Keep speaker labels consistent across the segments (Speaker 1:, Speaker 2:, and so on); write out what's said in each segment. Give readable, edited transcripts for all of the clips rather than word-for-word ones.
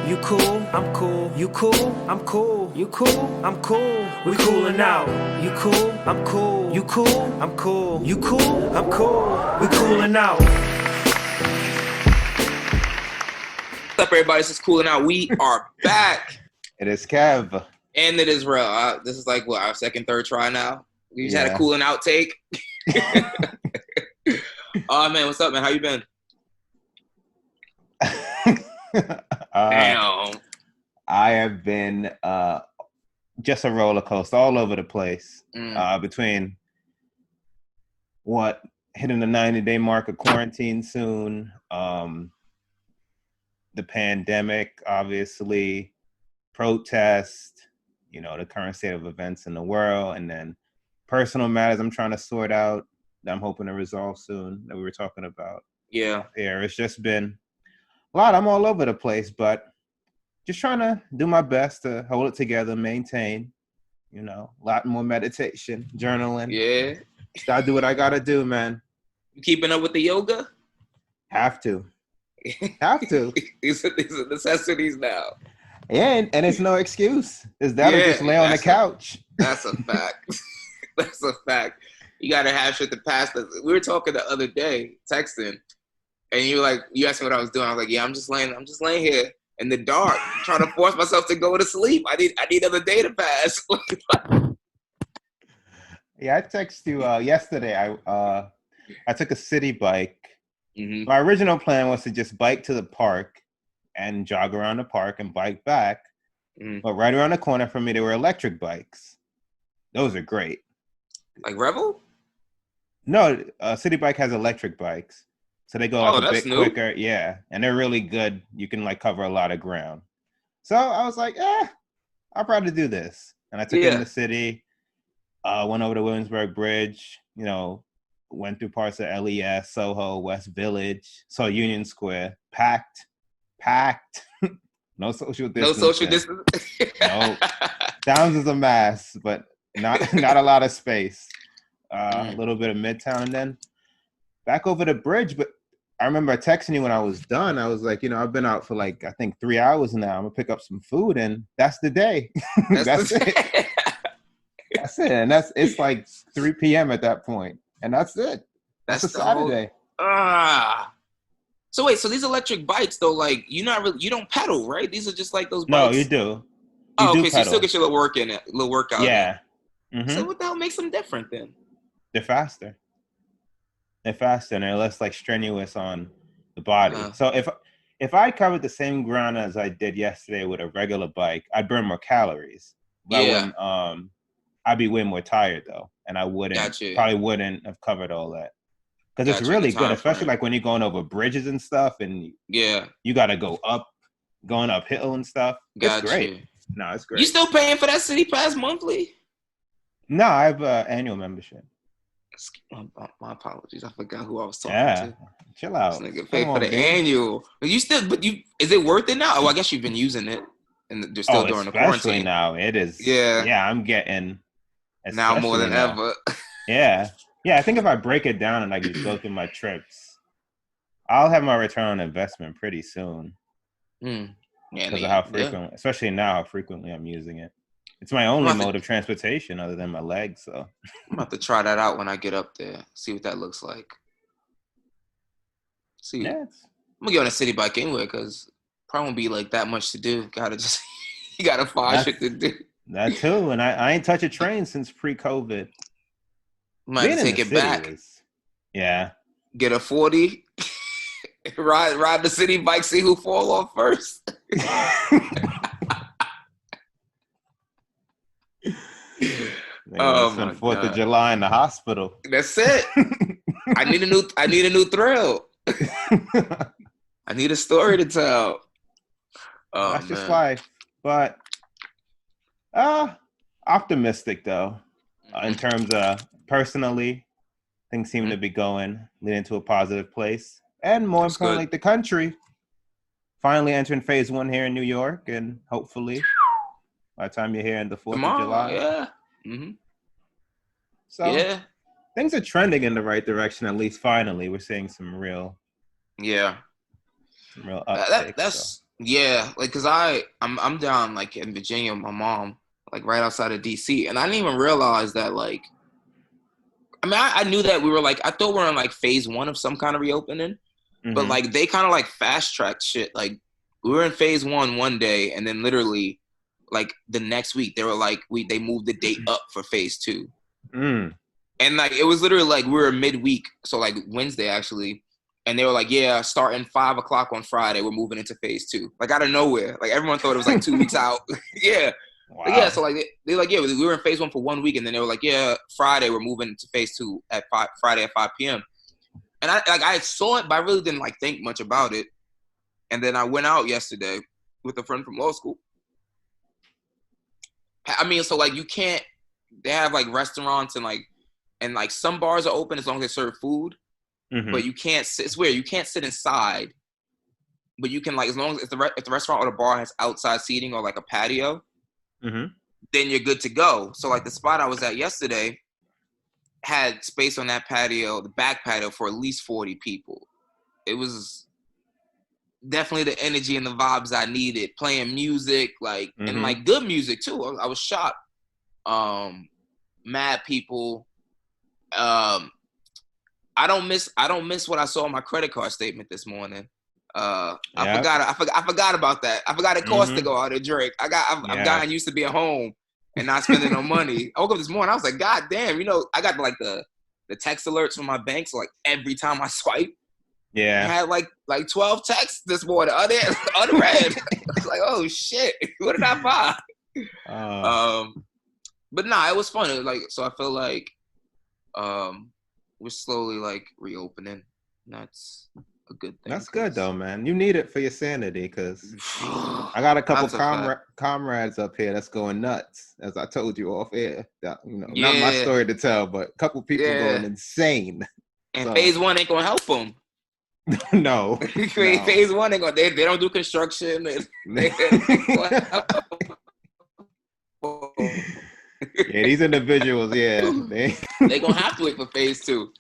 Speaker 1: You cool, I'm cool. You cool, I'm cool. You cool, I'm cool. We coolin' out. You cool, I'm cool. You cool, I'm cool. You cool, I'm cool. We coolin' out.
Speaker 2: What's up, everybody? This is Cooling Out. We are back.
Speaker 3: It is Kev.
Speaker 2: And it is Rel. This is like, what, our second, third try now? We just had a cooling out take. Oh, man. What's up, man? How you been? Damn.
Speaker 3: I have been just a roller coaster all over the place. Between hitting the 90-day mark of quarantine soon, the pandemic, obviously, protest, the current state of events in the world, and then personal matters I'm trying to sort out that I'm hoping to resolve soon that we were talking about.
Speaker 2: Yeah.
Speaker 3: It's just been a lot. I'm all over the place, but just trying to do my best to hold it together, maintain, a lot more meditation, journaling.
Speaker 2: Yeah.
Speaker 3: Gotta do what I gotta do, man.
Speaker 2: You keeping up with the yoga?
Speaker 3: Have to.
Speaker 2: These are necessities now.
Speaker 3: Yeah, and it's no excuse. It's that or just lay on the couch.
Speaker 2: That's a fact. That's a fact. You gotta have shit to pass. We were talking the other day, texting, and you asked me what I was doing. I was like, yeah, I'm just laying here in the dark, trying to force myself to go to sleep. I need another day to pass.
Speaker 3: Yeah, I texted you yesterday. I took a city bike.
Speaker 2: Mm-hmm.
Speaker 3: My original plan was to just bike to the park and jog around the park and bike back.
Speaker 2: Mm-hmm.
Speaker 3: But right around the corner from me, there were electric bikes. Those are great.
Speaker 2: Like Revel?
Speaker 3: No, City Bike has electric bikes. So they go a bit quicker. Yeah, and they're really good. You can cover a lot of ground. So I was like, I'll probably do this. And I took it in the city, went over the Williamsburg Bridge, went through parts of LES, Soho, West Village, saw Union Square, packed. No social distancing.
Speaker 2: No social distancing.
Speaker 3: No. Downs is a mass, but not a lot of space. A little bit of Midtown, and then back over the bridge. But I remember texting you when I was done. I was like, I've been out for I think 3 hours now. I'm gonna pick up some food, and that's the day. That's it. That's it, and it's like 3 p.m. at that point, and that's it. That's a Saturday.
Speaker 2: So wait, so these electric bikes though, you don't pedal, right? These are just like those bikes.
Speaker 3: No, you do.
Speaker 2: Okay, so you still get your little workout.
Speaker 3: Yeah. Mm-hmm.
Speaker 2: So what the hell makes them different then?
Speaker 3: They're faster. And they're less strenuous on the body. So if I covered the same ground as I did yesterday with a regular bike, I'd burn more calories. But I'd be way more tired though, and I probably wouldn't have covered all that. Because it's really good, especially when you're going over bridges and stuff, and you got to going uphill and stuff. It's great. No, it's great.
Speaker 2: You still paying for that City Pass monthly?
Speaker 3: No, I have an annual membership.
Speaker 2: My apologies. I forgot who I was talking to.
Speaker 3: Chill out.
Speaker 2: This nigga pay for the annual. Is it worth it now? Oh, I guess you've been using it, and they're still during the quarantine.
Speaker 3: Especially now, it is. Yeah, I'm getting
Speaker 2: now more than ever.
Speaker 3: Yeah. I think if I break it down and I just go through my trips, I'll have my return on investment pretty soon.
Speaker 2: Yeah,
Speaker 3: because of how frequent, especially now, how frequently I'm using it. It's my only mode of transportation other than my legs. So
Speaker 2: I'm about to try that out when I get up there. See what that looks like. I'm gonna get on a city bike anyway because probably won't be that much to do. You gotta find shit to do.
Speaker 3: That too, and I ain't touched a train since pre-COVID.
Speaker 2: Might take it back.
Speaker 3: Yeah.
Speaker 2: Get a 40. ride the city bike. See who fall off first.
Speaker 3: Oh my 4th of July in the hospital.
Speaker 2: That's it. I need a new thrill. I need a story to tell.
Speaker 3: That's just life. But optimistic though, in terms of personally, things seem to be leading to a positive place. And more importantly, the country finally entering phase 1 here in New York, and hopefully by the time you're here in the 4th of July.
Speaker 2: Yeah. Mm-hmm.
Speaker 3: So things are trending in the right direction, at least finally. We're seeing some real uptake.
Speaker 2: Yeah, like, cause I'm down like in Virginia with my mom, like right outside of DC, and I didn't even realize that like, I mean, I knew that we were like, I thought we were in like phase one of some kind of reopening, but
Speaker 3: Mm-hmm.
Speaker 2: like they kind of like fast tracked shit. Like we were in phase one day, and then literally like the next week they were like they moved the date up for phase two,
Speaker 3: Mm.
Speaker 2: and like it was literally like we were midweek, so like Wednesday actually, and they were like, yeah, starting 5 o'clock on Friday, we're moving into phase two, like out of nowhere. Like everyone thought it was like 2 weeks out. Yeah. Like, yeah,
Speaker 3: Wow.
Speaker 2: so like they like, yeah, we were in phase one for 1 week, and then they were like, yeah, Friday we're moving to phase two at Friday at 5 p.m. And I saw it, but I really didn't like think much about it. And then I went out yesterday with a friend from law school. I mean, so like you can't. They have like restaurants and like some bars are open as long as they serve food,
Speaker 3: Mm-hmm.
Speaker 2: but you can't sit. It's weird. You can't sit inside, but you can like as long as if the restaurant or the bar has outside seating or like a patio,
Speaker 3: Mm-hmm.
Speaker 2: then you're good to go. So like the spot I was at yesterday had space on that patio, the back patio, for at least 40 people. It was definitely the energy and the vibes I needed. Playing music, like, and
Speaker 3: Mm-hmm.
Speaker 2: like good music too. I was shocked. Mad people. Um, I don't miss what I saw on my credit card statement this morning.
Speaker 3: Yeah.
Speaker 2: I forgot about that. I forgot it cost to
Speaker 3: Mm-hmm.
Speaker 2: go out and drink. I've
Speaker 3: Yeah.
Speaker 2: gotten used to being home and not spending no money. I woke up this morning, I was like, God damn, I got like the text alerts from my bank. So like every time I swipe, I
Speaker 3: Yeah.
Speaker 2: had like 12 texts this morning, unread. I was like, oh shit, what did I buy?
Speaker 3: Uh,
Speaker 2: But nah, it was fun. It was like, so I feel like we're slowly like reopening. And that's a good thing.
Speaker 3: that's good though, man. You need it for your sanity, because I got a couple
Speaker 2: That's a fact.
Speaker 3: comrades up here that's going nuts, as I told you off air. That, not my
Speaker 2: Yeah,
Speaker 3: story to tell, but a couple people going
Speaker 2: yeah.
Speaker 3: insane.
Speaker 2: And
Speaker 3: So
Speaker 2: phase one ain't gonna help them.
Speaker 3: no, no.
Speaker 2: Phase one ain't gonna. They don't do construction. They ain't gonna help 'em.
Speaker 3: Yeah, these individuals, yeah,
Speaker 2: They gonna have to wait for phase two.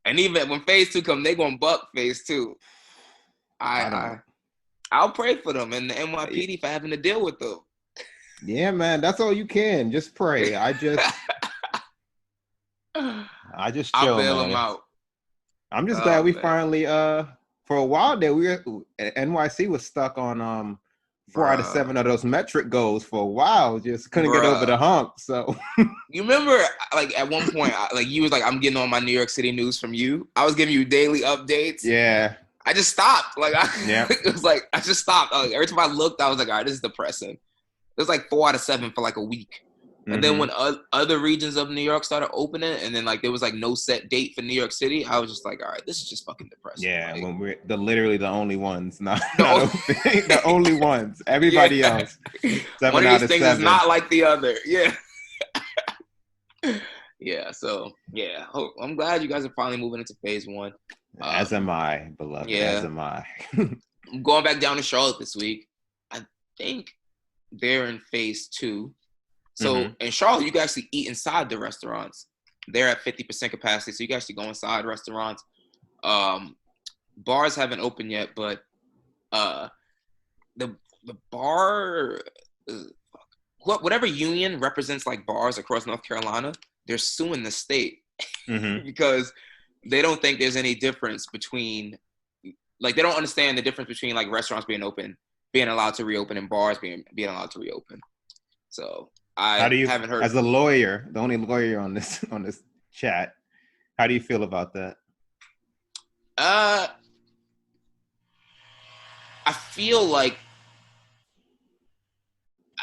Speaker 2: And even when phase two come, they gonna buck phase two.
Speaker 3: I don't.
Speaker 2: I'll pray for them and the NYPD for having to deal with them.
Speaker 3: Yeah, man, that's all you can. Just pray. I just
Speaker 2: I'll
Speaker 3: chill,
Speaker 2: bail them
Speaker 3: man.
Speaker 2: out.
Speaker 3: I'm just glad
Speaker 2: Oh
Speaker 3: we
Speaker 2: man,
Speaker 3: finally for a while there NYC was stuck on 4 out of 7 of those metric goals for a while. Just couldn't get over the
Speaker 2: bruh.
Speaker 3: hump. So
Speaker 2: You remember, like at one point, like you was like, "I'm getting all my New York City news from you." I was giving you daily updates.
Speaker 3: yeah.
Speaker 2: I just stopped. Like
Speaker 3: Yeah.
Speaker 2: it was like I just stopped. Like, every time I looked, I was like, "All right, this is depressing." It was like 4 out of 7 for like a week. And then
Speaker 3: Mm-hmm.
Speaker 2: when other regions of New York started opening, and then like there was like no set date for New York City, I was just like, all right, this is just fucking depressing.
Speaker 3: Yeah,
Speaker 2: Like,
Speaker 3: when we're literally the only ones, not
Speaker 2: no,
Speaker 3: open, the only ones. Everybody
Speaker 2: yeah,
Speaker 3: else,
Speaker 2: one
Speaker 3: 7
Speaker 2: of
Speaker 3: out
Speaker 2: these
Speaker 3: of
Speaker 2: things is
Speaker 3: 7.
Speaker 2: not like the other. Yeah, yeah. So yeah, I'm glad you guys are finally moving into phase one.
Speaker 3: As am I, beloved. As
Speaker 2: Yeah,
Speaker 3: am I.
Speaker 2: I'm going back down to Charlotte this week. I think they're in phase two. So
Speaker 3: Mm-hmm.
Speaker 2: in Charlotte, you can actually eat inside the restaurants. They're at 50% capacity, so you can actually go inside restaurants. Bars haven't opened yet, but the bar, whatever union represents like bars across North Carolina, they're suing the state
Speaker 3: Mm-hmm.
Speaker 2: because they don't think there's any difference between, like, they don't understand the difference between like restaurants being open, being allowed to reopen, and bars being allowed to reopen. So
Speaker 3: How
Speaker 2: I
Speaker 3: do you,
Speaker 2: haven't heard.
Speaker 3: as a lawyer, the only lawyer on this chat, how do you feel about that?
Speaker 2: I feel like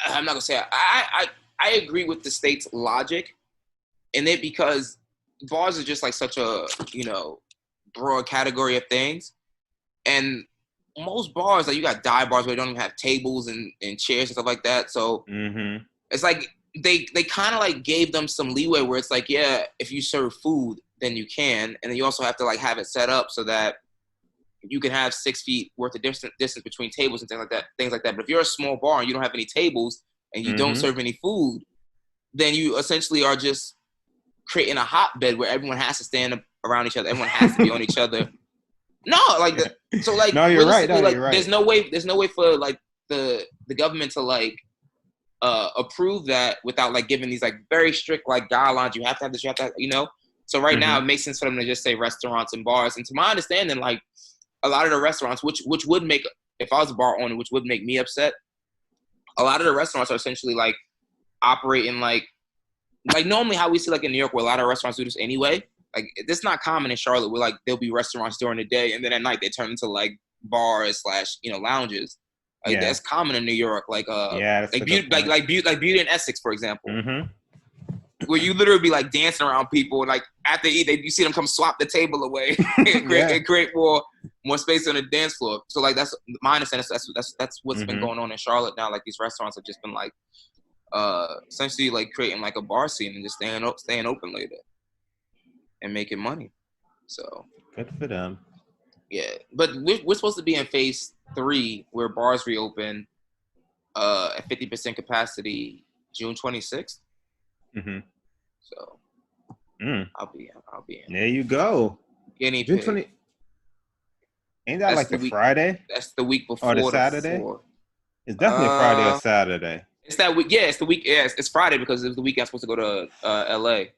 Speaker 2: I'm not gonna say I agree with the state's logic in it, because bars are just like such a broad category of things, and most bars, like, you got dive bars where they don't even have tables and chairs and stuff like that. So
Speaker 3: Mm-hmm.
Speaker 2: it's like they kind of like gave them some leeway where it's like, yeah, if you serve food, then you can, and then you also have to like have it set up so that you can have 6 feet worth of distance between tables and things like that. But if you're a small bar and you don't have any tables and you don't
Speaker 3: Mm-hmm.
Speaker 2: serve any food, then you essentially are just creating a hotbed where everyone has to stand around each other. Everyone has to be on each other. No, like so like
Speaker 3: no, you're right. No,
Speaker 2: like
Speaker 3: you're right.
Speaker 2: there's no way for like the government to like approve that without like giving these like very strict like guidelines. You have to have this, you have to have, you know. So right now it makes sense for them to just say restaurants and bars. And to my understanding, like a lot of the restaurants, which would make, if I was a bar owner, which would make me upset, a lot of the restaurants are essentially like operating like normally how we see like in New York where a lot of restaurants do this anyway. Like it's not common in Charlotte where like there'll be restaurants during the day and then at night they turn into like bars / lounges. Like that's common in New York. Like Beauty in Essex, for example. Where you literally be like dancing around people and like after they eat, you see them come swap the table away and create more space on the dance floor. So like that's my understanding. That's what's been going on in Charlotte now. Like these restaurants have just been like essentially like creating like a bar scene and just staying open later and making money. So
Speaker 3: good for them.
Speaker 2: Yeah, but we're supposed to be in phase 3 where bars reopen at 50% capacity June 26th. So I'll be in.
Speaker 3: There you go.
Speaker 2: Guinea
Speaker 3: June
Speaker 2: pig.
Speaker 3: 20. Ain't that like the Friday?
Speaker 2: That's the week before.
Speaker 3: Or the Saturday? It's definitely Friday or Saturday.
Speaker 2: It's that week. Yeah, it's the week. Yeah, it's Friday because it was the week I'm supposed to go to L.A.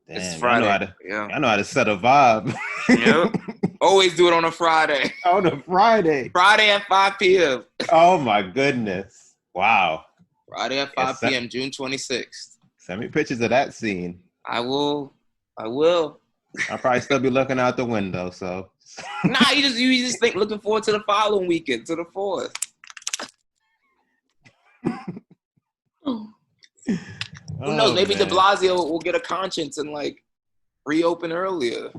Speaker 3: Damn,
Speaker 2: it's Friday.
Speaker 3: I know how to set a vibe.
Speaker 2: Yep. Always do it on a Friday.
Speaker 3: On a Friday.
Speaker 2: Friday at 5 p.m.
Speaker 3: Oh my goodness! Wow.
Speaker 2: Friday at 5 p.m. June 26th.
Speaker 3: Send me pictures of that scene.
Speaker 2: I will.
Speaker 3: I'll probably still be looking out the window. So.
Speaker 2: Nah, you just think looking forward to the following weekend, to the 4th. Who knows? Maybe De Blasio will get a conscience and like reopen earlier.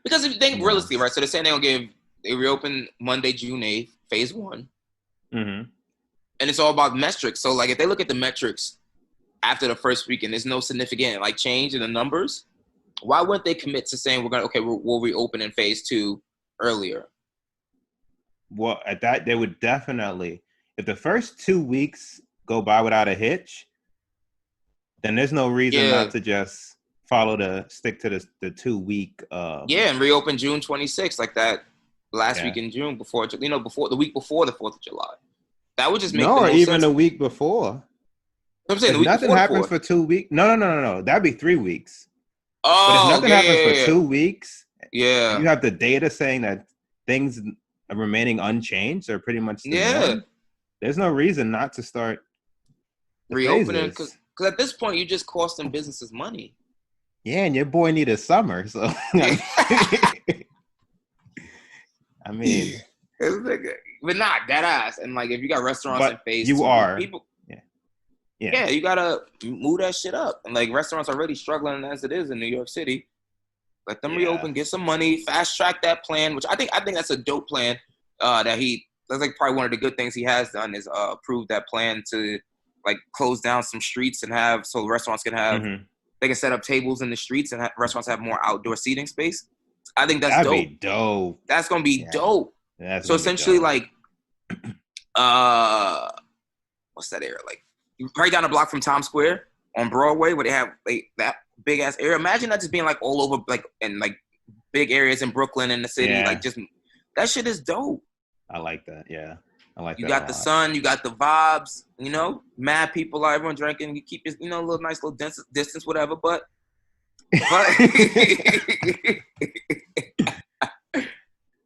Speaker 2: Because if you think realistically, right? So they're saying they reopen Monday, June 8th, phase 1. And it's all about metrics. So like if they look at the metrics after the first weekend, there's no significant like change in the numbers. Why wouldn't they commit to saying we'll reopen in phase 2 earlier?
Speaker 3: Well, at that they would definitely. If the first 2 weeks go by without a hitch, then there's no reason not to just stick to the 2 week.
Speaker 2: And reopen June 26th, like that last week in June before the week before the 4th of July. That would just make
Speaker 3: or even
Speaker 2: sense.
Speaker 3: the week before.
Speaker 2: I'm saying
Speaker 3: if nothing happens for 2 weeks. No. That'd be 3 weeks. But if nothing happens for 2 weeks, you have the data saying that things are remaining unchanged or pretty much the norm. There's no reason not to start
Speaker 2: reopening because at this point you're just costing businesses money.
Speaker 3: Yeah, and your boy need a summer, so I mean,
Speaker 2: but not that ass. And like if you got restaurants in phase 2, people. Yeah, you gotta move that shit up. And like restaurants are already struggling as it is in New York City. Let them reopen, get some money, fast track that plan, which I think that's a dope plan. That's like probably one of the good things he has done is approve that plan to like close down some streets and have so restaurants can have they can set up tables in the streets and restaurants have more outdoor seating space. I think that's
Speaker 3: That'd be dope.
Speaker 2: That's gonna be dope. So essentially, like, what's that area like? Right down the block from Times Square on Broadway, where they have like that big ass area. Imagine that just being like all over, like in like big areas in Brooklyn and the city. Like just that shit is dope.
Speaker 3: I like that. Yeah, I like that.
Speaker 2: You got the sun, you got the vibes. You know, mad people, everyone drinking. You keep your, a little nice little distance, whatever. But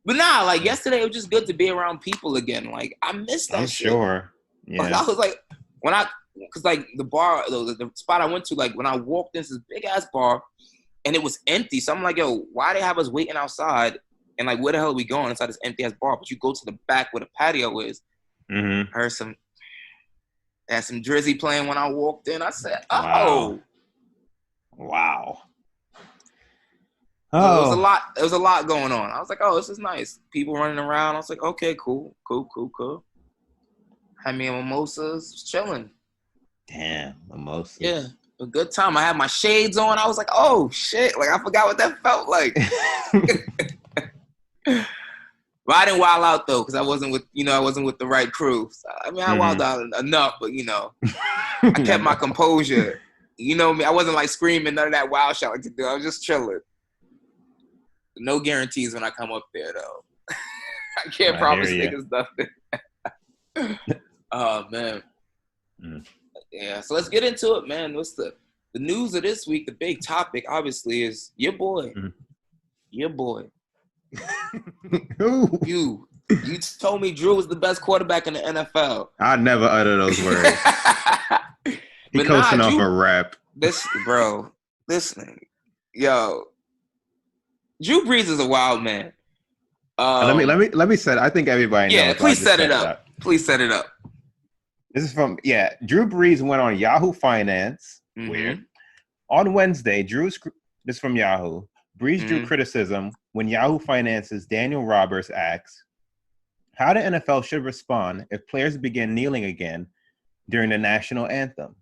Speaker 2: nah, like yesterday, it was just good to be around people again. Like I missed that.
Speaker 3: I'm
Speaker 2: shit.
Speaker 3: Sure. Yeah.
Speaker 2: Like, I was like, because like the bar, the spot I went to, like when I walked into this big ass bar, and it was empty. So I'm like, yo, why they have us waiting outside? And like, where the hell are we going inside this empty ass bar? But you go to the back where the patio is. Heard some Drizzy playing when I walked in. I said, oh,
Speaker 3: wow.
Speaker 2: So there was a lot going on. I was like, oh, this is nice. People running around. I was like, okay, cool. Had me a mimosas, was chilling.
Speaker 3: Damn, mimosas.
Speaker 2: Yeah, a good time. I had my shades on. I was like, oh shit! Like I forgot what that felt like. But I didn't wild out though, because I wasn't with the right crew. So, I mean, I wilded out enough, but I kept my composure. You know me, I wasn't like screaming, none of that wild shit like to do. I was just chilling. No guarantees when I come up there, though. I can't
Speaker 3: I
Speaker 2: promise
Speaker 3: hear
Speaker 2: niggas nothing. Oh, man.
Speaker 3: Mm.
Speaker 2: Yeah, so let's get into it, man. What's the news of this week? The big topic, obviously, is your boy.
Speaker 3: Mm.
Speaker 2: Your boy.
Speaker 3: Who?
Speaker 2: You told me Drew was the best quarterback in the NFL.
Speaker 3: I'd never utter those words. He coasting off a rap.
Speaker 2: Listen, yo, Drew Brees is a wild man.
Speaker 3: Let me set. I think everybody knows.
Speaker 2: Yeah, please set it up. Please set it up.
Speaker 3: This is from Drew Brees went on Yahoo Finance.
Speaker 2: Mm-hmm.
Speaker 3: Weird. On Wednesday, this is from Yahoo. Brees drew criticism when Yahoo Finance's Daniel Roberts asks how the NFL should respond if players begin kneeling again during the national anthem.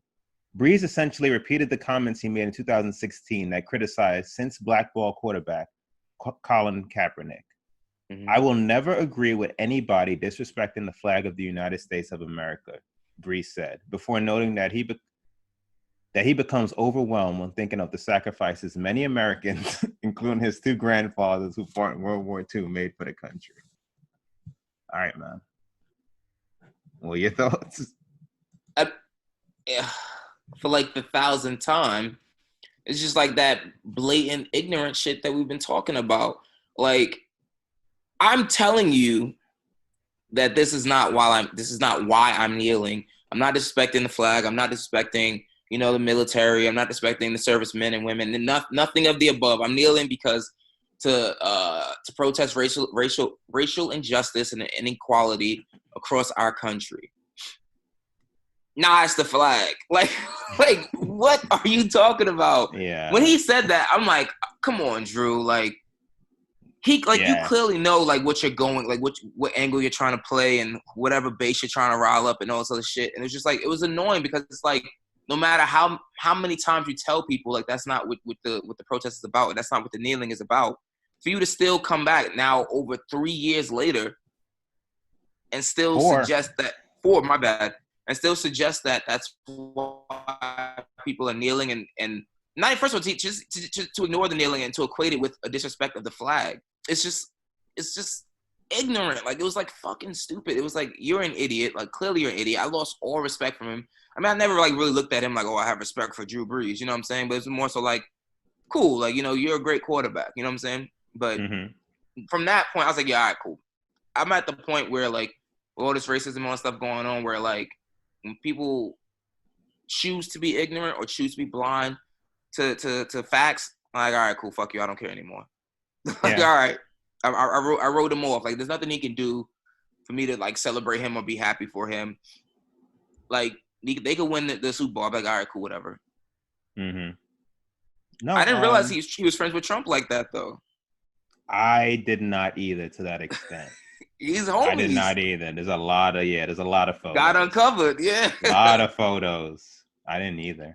Speaker 3: Brees essentially repeated the comments he made in 2016 that criticized since blackball quarterback Colin Kaepernick. Mm-hmm. I will never agree with anybody disrespecting the flag of the United States of America, Brees said, before noting that he becomes overwhelmed when thinking of the sacrifices many Americans, including his two grandfathers who fought in World War II, made for the country. All right, man. What are your thoughts?
Speaker 2: For like the 1,000th time, it's just like that blatant ignorant shit that we've been talking about. Like, I'm telling you that this is not why I'm kneeling. I'm not disrespecting the flag. I'm not disrespecting, the military. I'm not disrespecting the servicemen and women. And nothing of the above. I'm kneeling because to protest racial injustice and inequality across our country. Nah, it's the flag. Like, what are you talking about?
Speaker 3: Yeah.
Speaker 2: When he said that, I'm like, come on, Drew. Like, you clearly know like what you're going, like what angle you're trying to play and whatever base you're trying to rile up and all this other shit. And it's just like, it was annoying because it's like, no matter how many times you tell people like that's not what the protest is about, and that's not what the kneeling is about, for you to still come back now over 3 years later and still suggest that and still suggest that that's why people are kneeling and not first of all to ignore the kneeling and to equate it with a disrespect of the flag. It's just ignorant. Like, it was like fucking stupid. It was like, you're an idiot. Like, clearly you're an idiot. I lost all respect from him. I mean, I never like really looked at him like, oh, I have respect for Drew Brees. You know what I'm saying? But it's more so like, cool. Like, you're a great quarterback. You know what I'm saying? But from that point, I was like, yeah, all right, cool. I'm at the point where like all this racism and all stuff going on where like when people choose to be ignorant or choose to be blind to facts, I'm like, all right, cool, fuck you. I don't care anymore. Like, all right. I wrote him off. Like, there's nothing he can do for me to like celebrate him or be happy for him. Like, they could win the Super Bowl. I'm like, all right, cool, whatever.
Speaker 3: Mm-hmm. No,
Speaker 2: I didn't realize he was friends with Trump like that, though.
Speaker 3: I did not either to that extent.
Speaker 2: He's homies.
Speaker 3: I did not either. There's a lot of photos.
Speaker 2: Got uncovered, yeah.
Speaker 3: A lot of photos. I didn't either.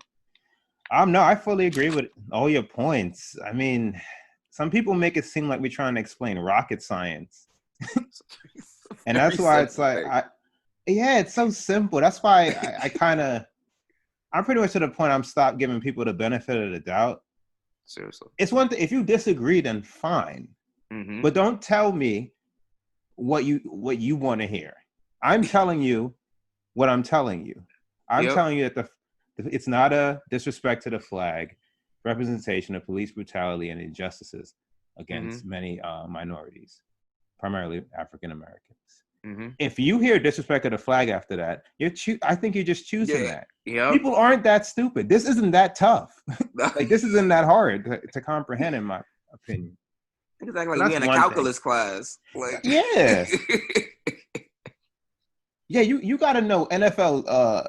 Speaker 3: No, I fully agree with all your points. I mean, some people make it seem like we're trying to explain rocket science. And that's why it's like, it's so simple. That's why I'm pretty much to the point I'm stopped giving people the benefit of the doubt.
Speaker 2: Seriously.
Speaker 3: It's one thing, if you disagree, then fine. Mm-hmm. But don't tell me what you want to hear. I'm telling you what I'm telling you. I'm telling you that it's not a disrespect to the flag, representation of police brutality and injustices against many minorities, primarily African Americans. Mm-hmm. If you hear disrespect of the flag after that, I think you're just choosing that. Yep. People aren't that stupid. This isn't that tough. Like, this isn't that hard to comprehend, in my opinion.
Speaker 2: It's like we in a calculus class. Like,
Speaker 3: yeah. Yeah, you got to know NFL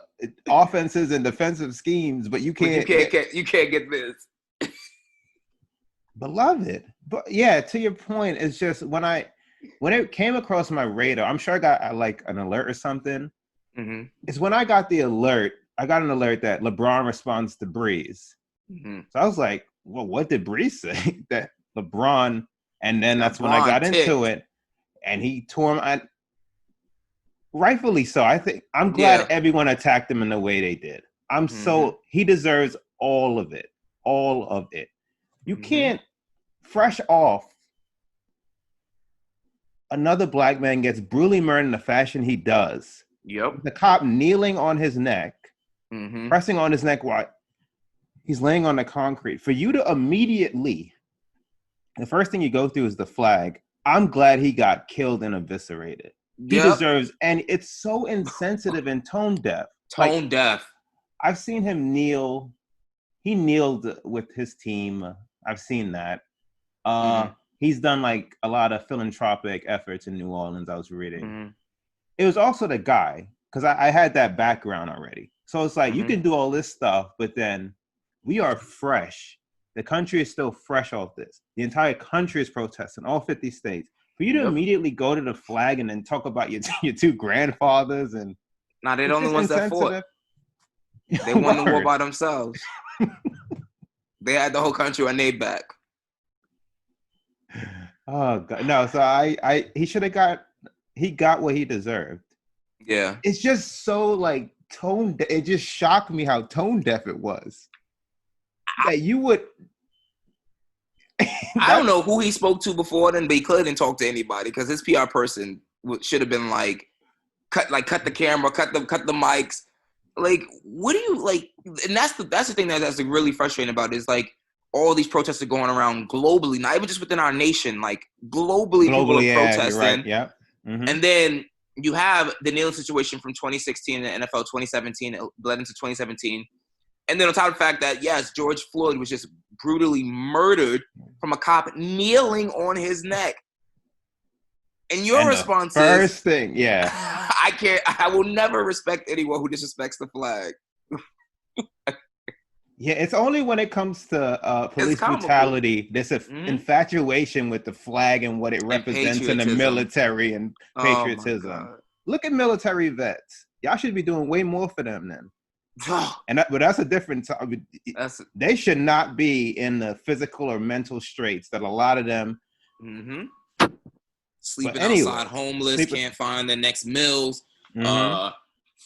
Speaker 3: offenses and defensive schemes, but you can't
Speaker 2: get this.
Speaker 3: Beloved. But yeah, to your point, it's just when it came across my radar, I'm sure I got like an alert or something. Mm-hmm. It's when I got an alert that LeBron responds to Brees. Mm-hmm. So I was like, well, what did Brees say? That LeBron, and then that's when I got into it, and he tore him. Rightfully so. I think I'm glad everyone attacked him in the way they did. He deserves all of it. All of it. You can't fresh off another black man gets brutally murdered in the fashion he does.
Speaker 2: Yep.
Speaker 3: The cop kneeling on his neck, pressing on his neck while he's laying on the concrete. For you to immediately, the first thing you go through is the flag. I'm glad he got killed and eviscerated. He deserves, and it's so insensitive and tone deaf.
Speaker 2: Tone deaf.
Speaker 3: I've seen him kneel. He kneeled with his team. I've seen that. He's done like a lot of philanthropic efforts in New Orleans. I was reading. It was also the guy, because I had that background already. So it's like you can do all this stuff, but then we are fresh. The country is still fresh off this. The entire country is protesting, all 50 states. For you to immediately go to the flag and then talk about your two grandfathers and
Speaker 2: now they're the only ones that fought. They won the war by themselves. They had the whole country on their back.
Speaker 3: Oh God, no! So he should have got. He got what he deserved.
Speaker 2: Yeah,
Speaker 3: it's just so like tone. It just shocked me how tone deaf it was. That you would.
Speaker 2: I don't know who he spoke to before then, but he clearly didn't talk to anybody because his PR person should have been like, cut the camera, cut the mics. Like, what do you like? And that's the thing that's really frustrating about it is like all these protests are going around globally, not even just within our nation, like globally people are protesting.
Speaker 3: Right. Yeah.
Speaker 2: And then you have the kneeling situation from 2016 in the NFL, 2017, it bled into 2017. And then on top of the fact that, yes, George Floyd was just brutally murdered from a cop kneeling on his neck. And your response is...
Speaker 3: First thing, yeah.
Speaker 2: I will never respect anyone who disrespects the flag.
Speaker 3: Yeah, it's only when it comes to police brutality, this infatuation with the flag and what it represents in the military and patriotism. Look at military vets. Y'all should be doing way more for them then. But that's a different topic. They should not be in the physical or mental straits that a lot of them
Speaker 2: sleeping outside, homeless, can't find their next meals,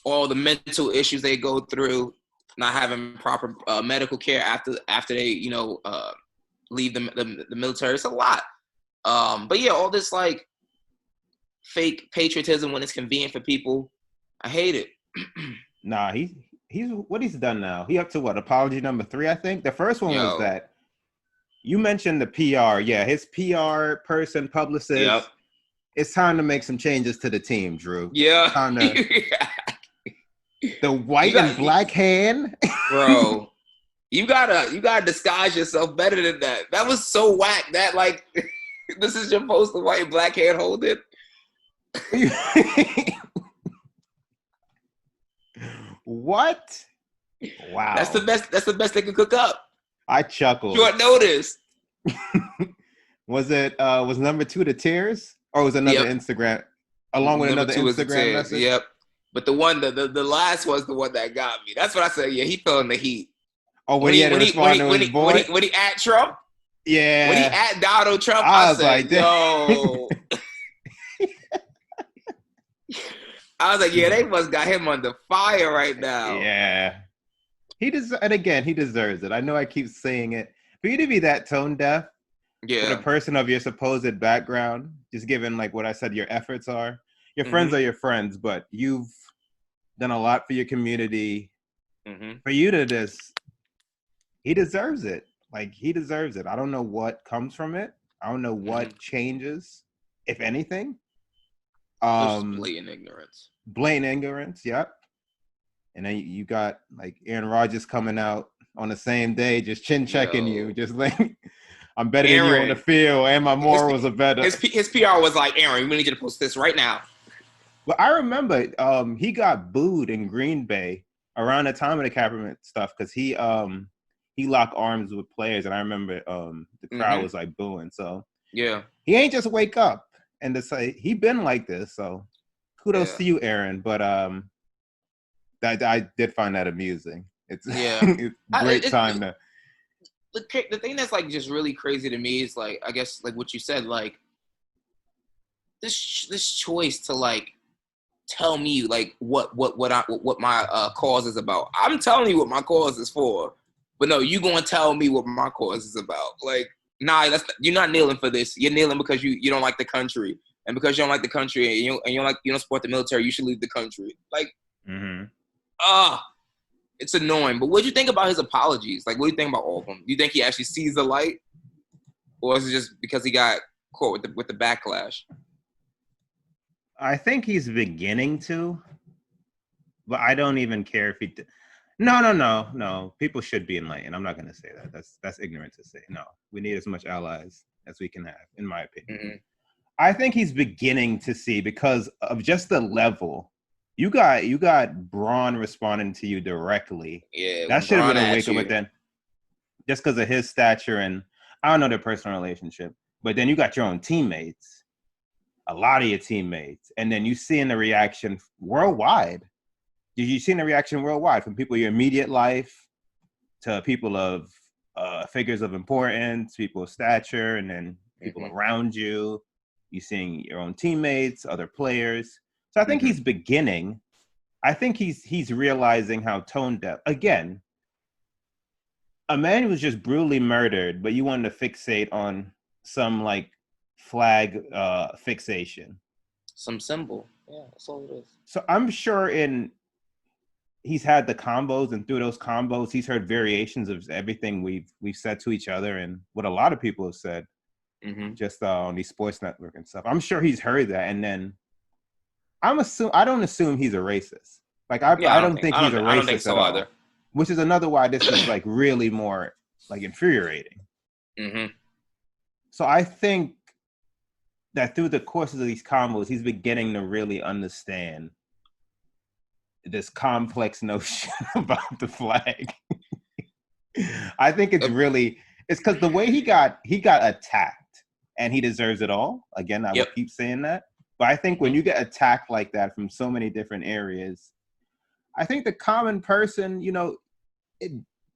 Speaker 2: all the mental issues they go through, not having proper medical care after they leave the military. It's a lot. But yeah, all this like fake patriotism when it's convenient for people, I hate it.
Speaker 3: Nah, he's what he's done now. He up to what, apology number 3, I think. The first one was that you mentioned the PR. Yeah, his PR person, publicist. Yep. It's time to make some changes to the team, Drew.
Speaker 2: Yeah.
Speaker 3: The white and black hand.
Speaker 2: Bro, you gotta disguise yourself better than that. That was so whack that like this is your post, the white and black hand hold it.
Speaker 3: What? Wow.
Speaker 2: That's the best they could cook up.
Speaker 3: I chuckled.
Speaker 2: Short notice.
Speaker 3: Was number 2 the tears? Or was another Instagram along with another Instagram message?
Speaker 2: Yep. But the one the last was the one that got me. That's what I said. Yeah, he fell in the heat.
Speaker 3: Oh, when he at
Speaker 2: Trump?
Speaker 3: Yeah.
Speaker 2: When he at Donald Trump,
Speaker 3: I was like,
Speaker 2: yo. I was like, yeah, they must got him under fire right now.
Speaker 3: Yeah. He deserves it. I know I keep saying it. For you to be that tone deaf, for the person of your supposed background, just given like what I said your efforts are, your friends are your friends, but you've done a lot for your community. For you to he deserves it. Like, he deserves it. I don't know what comes from it. I don't know what changes, if anything.
Speaker 2: Blatant ignorance.
Speaker 3: Blatant ignorance, yep. And then you got like Aaron Rodgers coming out on the same day, just chin checking you, just like, I'm better than you on the field, and my morals are better.
Speaker 2: His PR was like, Aaron, we need you to post this right now.
Speaker 3: Well, I remember he got booed in Green Bay around the time of the Kaepernick stuff because he locked arms with players, and I remember the crowd was like booing. So
Speaker 2: yeah,
Speaker 3: he ain't just wake up and to say he been like this. So kudos to you, Aaron. But I did find that amusing. It's it's great time to.
Speaker 2: The thing that's like just really crazy to me is like, I guess like what you said, like this choice to like tell me like what my cause is about. I'm telling you what my cause is for, but no, you gonna tell me what my cause is about. Like, nah, you're not kneeling for this. You're kneeling because you don't like the country. and because you don't like the country and you don't support the military, you should leave the country. Like, it's annoying. But what do you think about his apologies? Like, what do you think about all of them? Do you think he actually sees the light, or is it just because he got caught with the backlash?
Speaker 3: I think he's beginning to, but I don't even care if he. No. People should be enlightened. I'm not going to say that. That's ignorant to say. No, we need as much allies as we can have, in my opinion.
Speaker 2: Mm-hmm.
Speaker 3: I think he's beginning to see because of just the level. You got Braun responding to you directly.
Speaker 2: Yeah,
Speaker 3: that should have been a wake up. But then, just because of his stature and I don't know their personal relationship, but then you got your own teammates, a lot of your teammates, and then you seeing the reaction worldwide. You seen the reaction worldwide from people in your immediate life to people of figures of importance, people of stature, and then people around you. You seeing your own teammates, other players. So I think he's beginning. I think he's realizing how tone deaf. Again, a man was just brutally murdered, but you wanted to fixate on some like flag fixation,
Speaker 2: some symbol. Yeah, that's all it is.
Speaker 3: So I'm sure he's had the combos, and through those combos, he's heard variations of everything we've said to each other and what a lot of people have said. Just on these sports network and stuff. I'm sure he's heard that, and then I don't assume he's a racist. Like I don't think he's a racist. I don't think so either. Which is another why this is like really more like infuriating. So I think that through the courses of these combos, he's beginning to really understand this complex notion about the flag. I think it's because the way he got attacked. And he deserves it all. Again, I will keep saying that. But I think when you get attacked like that from so many different areas, I think the common person, you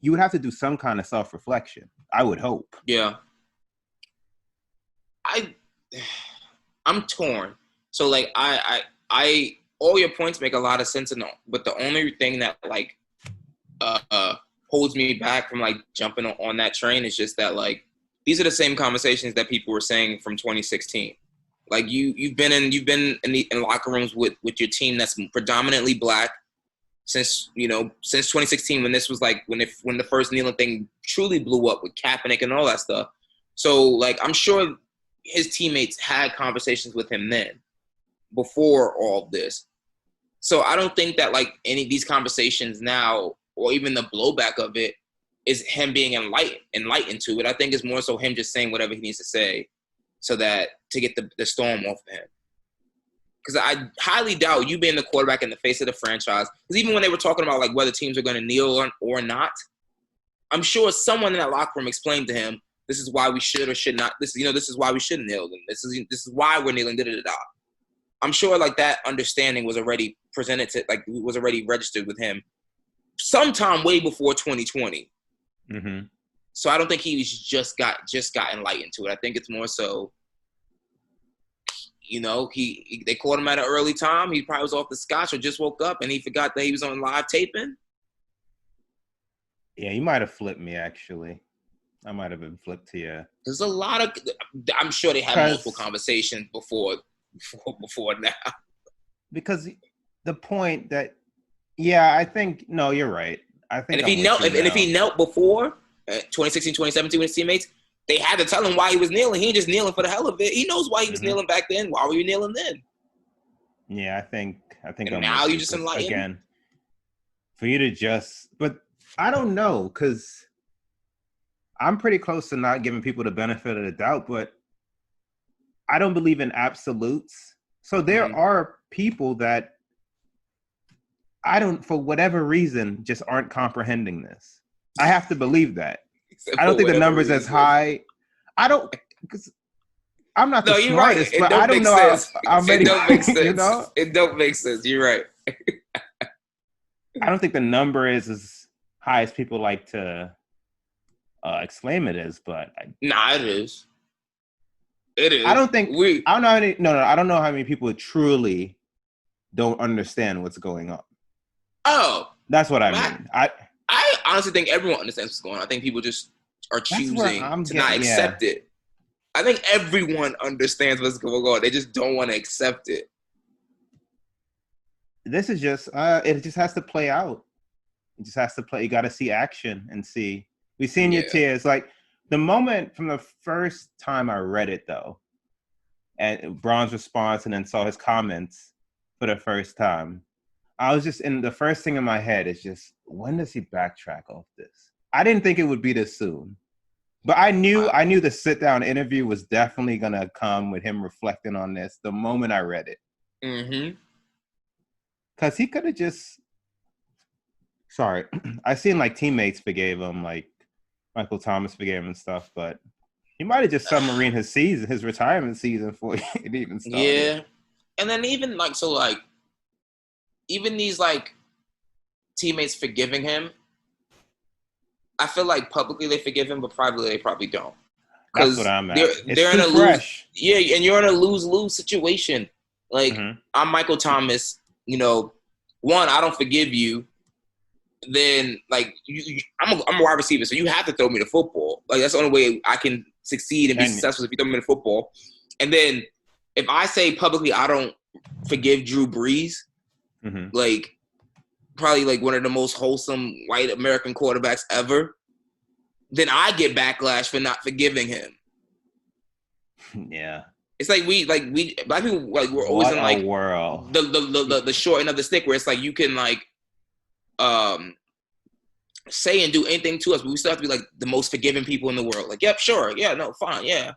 Speaker 3: would have to do some kind of self-reflection. I would hope. Yeah.
Speaker 2: I'm torn. So like I all your points make a lot of sense and all, but the only thing that like holds me back from like jumping on that train is just that like these are the same conversations that people were saying from 2016. Like you've been in locker rooms with your team that's predominantly black since 2016 when this was like when the first kneeling thing truly blew up with Kaepernick and all that stuff. So like I'm sure his teammates had conversations with him then before all of this. So I don't think that like any of these conversations now or even the blowback of it is him being enlightened to it. I think it's more so him just saying whatever he needs to say so that to get the storm off of him. Because I highly doubt you being the quarterback in the face of the franchise. Because even when they were talking about like whether teams are going to kneel or not, I'm sure someone in that locker room explained to him, this is why we should or should not. This is why we shouldn't kneel. And this is why we're kneeling. Da-da-da-da. I'm sure like that understanding was already was already registered with him sometime way before 2020. So I don't think he's just got enlightened to it. I think it's more so, they caught him at an early time. He probably was off the scotch or just woke up and he forgot that he was on live taping.
Speaker 3: Yeah, you might have flipped me actually. I might have been flipped to you.
Speaker 2: There's a lot of. I'm sure they had multiple conversations before now.
Speaker 3: Because the point that, I think no, you're right. I think.
Speaker 2: And if he knelt before 2016, 2017 with his teammates, they had to tell him why he was kneeling. He ain't just kneeling for the hell of it. He knows why he was kneeling back then. Why were you kneeling then?
Speaker 3: Yeah, I think.
Speaker 2: And now you just enlightened
Speaker 3: again. For you to just, but I don't know, because I'm pretty close to not giving people the benefit of the doubt, but I don't believe in absolutes. So there are people that for whatever reason, just aren't comprehending this. I have to believe that. I don't think the number's as high. Because I'm not the smartest, but I don't know how many.
Speaker 2: It don't make sense. It don't make sense. You're right.
Speaker 3: I don't think the number is as high as people like to exclaim it is, but
Speaker 2: it is. It is.
Speaker 3: I don't think I don't know how many. No, I don't know how many people truly don't understand what's going on.
Speaker 2: Oh,
Speaker 3: that's what I mean.
Speaker 2: I honestly think everyone understands what's going on. I think people just are choosing to not accept it. I think everyone understands what's going on. They just don't want to accept it.
Speaker 3: This is just it just has to play out. It just has to play. You got to see action and see. We've seen your tears. Like the moment from the first time I read it, though, and Braun's response, and then saw his comments for the first time, I was just in the first thing in my head is just, when does he backtrack off this? I didn't think it would be this soon, but I knew the sit down interview was definitely gonna come with him reflecting on this the moment I read it.
Speaker 2: Mm-hmm.
Speaker 3: Because he could have just. Sorry, I seen like teammates forgave him, like Michael Thomas forgave him and stuff, but he might have just submarined his retirement season before it even started.
Speaker 2: Yeah, and then even like even these like teammates forgiving him, I feel like publicly they forgive him, but privately they probably don't.
Speaker 3: That's what I'm at.
Speaker 2: They're in a
Speaker 3: fresh.
Speaker 2: Yeah, and you're in a lose-lose situation. Like I'm Michael Thomas. You know, one, I don't forgive you. Then like I'm a wide receiver, so you have to throw me the football. Like that's the only way I can succeed and be successful if you throw me the football. And then if I say publicly I don't forgive Drew Brees, like probably like one of the most wholesome white American quarterbacks ever, then I get backlash for not forgiving him.
Speaker 3: Yeah.
Speaker 2: It's like we black people like we're always in like
Speaker 3: world.
Speaker 2: The short end of the stick where it's like you can like say and do anything to us, but we still have to be like the most forgiving people in the world. Like, yep, sure, yeah, no, fine, yeah.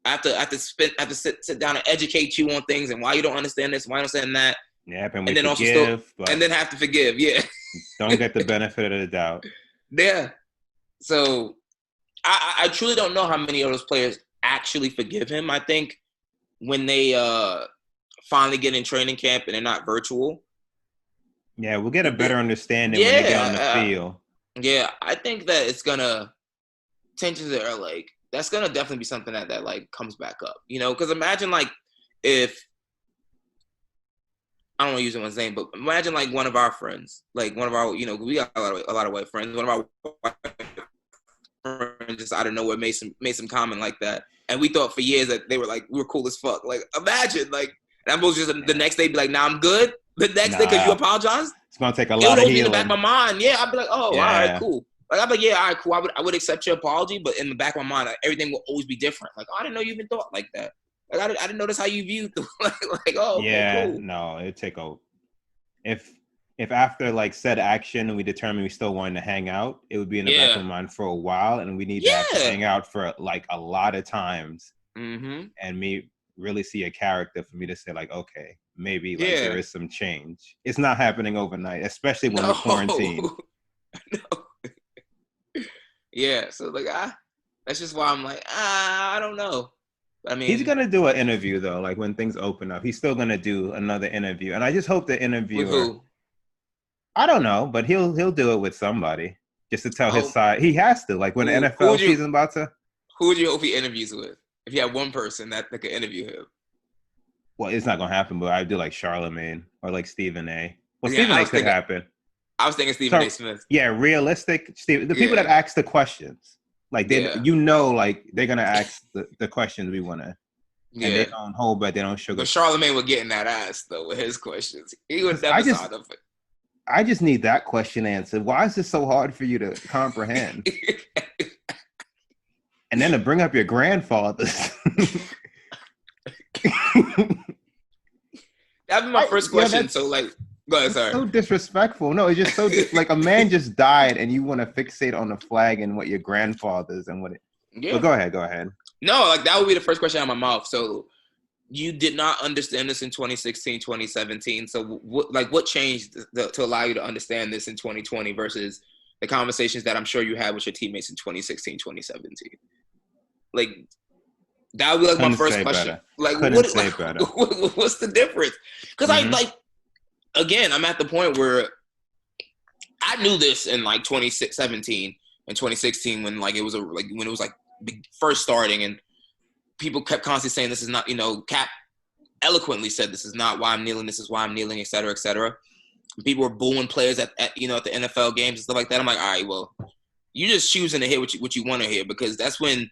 Speaker 2: I have to sit down and educate you on things and why you don't understand this, why you don't understand that.
Speaker 3: Yeah,
Speaker 2: and then also still, and then have to forgive. Yeah,
Speaker 3: don't get the benefit of the doubt.
Speaker 2: Yeah. So I truly don't know how many of those players actually forgive him. I think when they finally get in training camp and they're not virtual.
Speaker 3: Yeah, we'll get a better understanding when they get on the field.
Speaker 2: Yeah, I think that it's gonna tensions are like that's gonna definitely be something that like comes back up. You know, because imagine like if I don't want to use anyone's name, but imagine like one of our friends, like one of our, you know, we got a lot of white friends. One of our white friends just out of nowhere made some comment like that, and we thought for years that they were like we were cool as fuck. Like imagine like that was just the next day be like, nah, I'm good. The next day because you apologize.
Speaker 3: It's gonna take a
Speaker 2: lot
Speaker 3: of healing. It would always be
Speaker 2: in the back of my mind. Yeah, I'd be like, oh, all right, cool. Like I'd be like, yeah, all right, cool. I would accept your apology, but in the back of my mind, like, everything will always be different. Like, oh, I didn't know you even thought like that. Like I didn't notice how you viewed the like oh okay,
Speaker 3: yeah,
Speaker 2: cool.
Speaker 3: No, it'd take a if after like said action and we determine we still wanted to hang out, it would be in the back of my mind for a while, and we need to have to hang out for like a lot of times, and me really see a character for me to say like, okay, maybe like there is some change. It's not happening overnight, especially when we're quarantined.
Speaker 2: No. Yeah, so like that's just why I'm like I don't know. I mean,
Speaker 3: he's gonna do an interview though. Like when things open up, he's still gonna do another interview, and I just hope the interviewer.
Speaker 2: With who?
Speaker 3: I don't know, but he'll do it with somebody just to tell his side. He has to. Like when the NFL season about to.
Speaker 2: Who would you hope he interviews with? If you had one person that could interview him.
Speaker 3: Well, it's not gonna happen, but I'd do like Charlemagne or like Stephen A. Well, Stephen A could happen.
Speaker 2: I was thinking Stephen A. Smith.
Speaker 3: Yeah, realistic. The people that ask the questions. Like like they're gonna ask the questions we want to, and they don't hold back. They don't sugar.
Speaker 2: But Charlemagne would get in that ass though with his questions. He would never side of it.
Speaker 3: I just need that question answered. Why is this so hard for you to comprehend? And then to bring up your grandfather.
Speaker 2: That'd be my first question. So like, go ahead. Sorry.
Speaker 3: So disrespectful. No, it's just so like a man just died, and you want to fixate on the flag and what your grandfather's and what it. Yeah. Well, go ahead.
Speaker 2: No, like that would be the first question out of my mouth. So you did not understand this in 2016, 2017. So what changed to allow you to understand this in 2020 versus the conversations that I'm sure you had with your teammates in 2016, 2017? Like that would be like my first question. Like what's the difference? Because I like. Again, I'm at the point where I knew this in like 2017 and 2016 when like it was first starting and people kept constantly saying this is not, you know, Cap eloquently said this is not why I'm kneeling, this is why I'm kneeling, et cetera, et cetera. People were booing players at the NFL games and stuff like that. I'm like, all right, well, you're just choosing to hear what you want to hear because that's when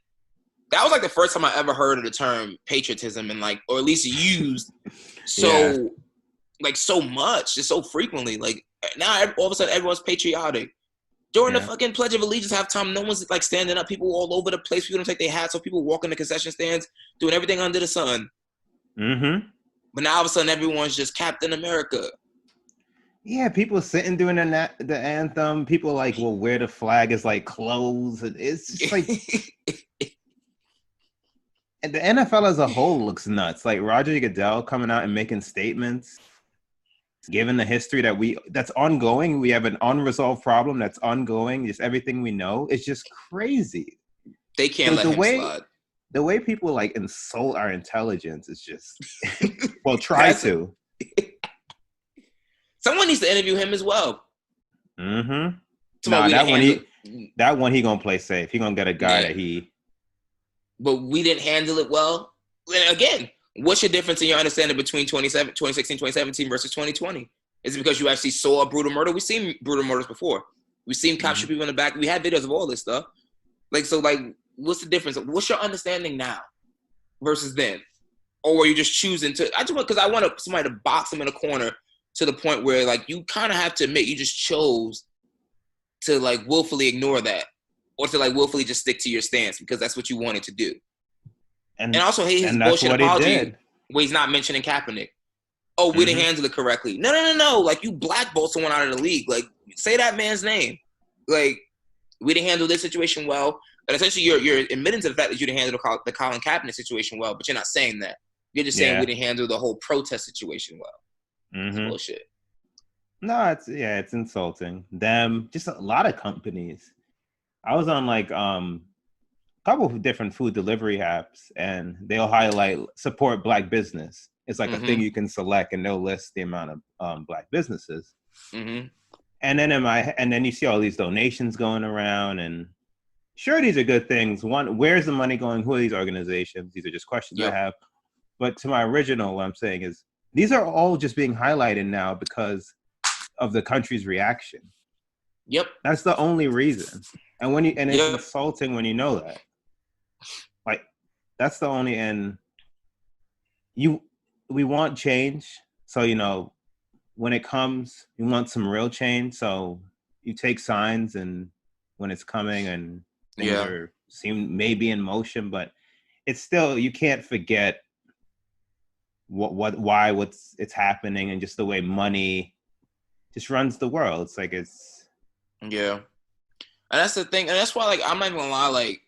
Speaker 2: that was like the first time I ever heard of the term patriotism and like, or at least used like so much, just so frequently. Like now, all of a sudden, everyone's patriotic. During the fucking Pledge of Allegiance halftime, no one's like standing up. People all over the place. People don't take their hats off. People walking the concession stands, doing everything under the sun.
Speaker 3: Mm-hmm.
Speaker 2: But now all of a sudden, everyone's just Captain America.
Speaker 3: Yeah, people sitting doing the anthem. People like will wear the flag as like clothes. It's just like, and the NFL as a whole looks nuts. Like Roger Goodell coming out and making statements. Given the history that's ongoing, we have an unresolved problem that's ongoing. Just everything we know, it's just crazy.
Speaker 2: They can't let him slide.
Speaker 3: The way people like insult our intelligence is just well, try to.
Speaker 2: Someone needs to interview him as well.
Speaker 3: Mm-hmm. That one he gonna play safe. He gonna get a guy that he.
Speaker 2: But we didn't handle it well. And again. What's your difference in your understanding between 2016, 2017 versus 2020? Is it because you actually saw a brutal murder? We've seen brutal murders before. We've seen cops shoot people in the back. We have videos of all this stuff. Like, so, like, what's the difference? What's your understanding now versus then? Or were you just choosing to? Because I want somebody to box him in a corner to the point where, like, you kind of have to admit you just chose to, like, willfully ignore that or to, like, willfully just stick to your stance because that's what you wanted to do. And also his bullshit apology where he's not mentioning Kaepernick. Oh, we didn't handle it correctly. No. Like, you blackballed someone out of the league. Like, say that man's name. Like, we didn't handle this situation well. But essentially, you're admitting to the fact that you didn't handle the Colin Kaepernick situation well, but you're not saying that. You're just saying we didn't handle the whole protest situation well. It's bullshit.
Speaker 3: No, it's insulting. Them, just a lot of companies. I was on, like, couple of different food delivery apps, and they'll highlight support Black business. It's like a thing you can select, and they'll list the amount of Black businesses. And then you see all these donations going around, and sure, these are good things. One, where's the money going? Who are these organizations? These are just questions I have. But to my original, what I'm saying is these are all just being highlighted now because of the country's reaction. That's the only reason. And it's insulting when you know that. Like, that's the only, and we want change. So, you know, when it comes, you want some real change. So you take signs and when it's coming and things maybe in motion, but it's still, you can't forget it's happening and just the way money just runs the world. It's like,
Speaker 2: and that's the thing. And that's why, like, I'm not even gonna lie, like,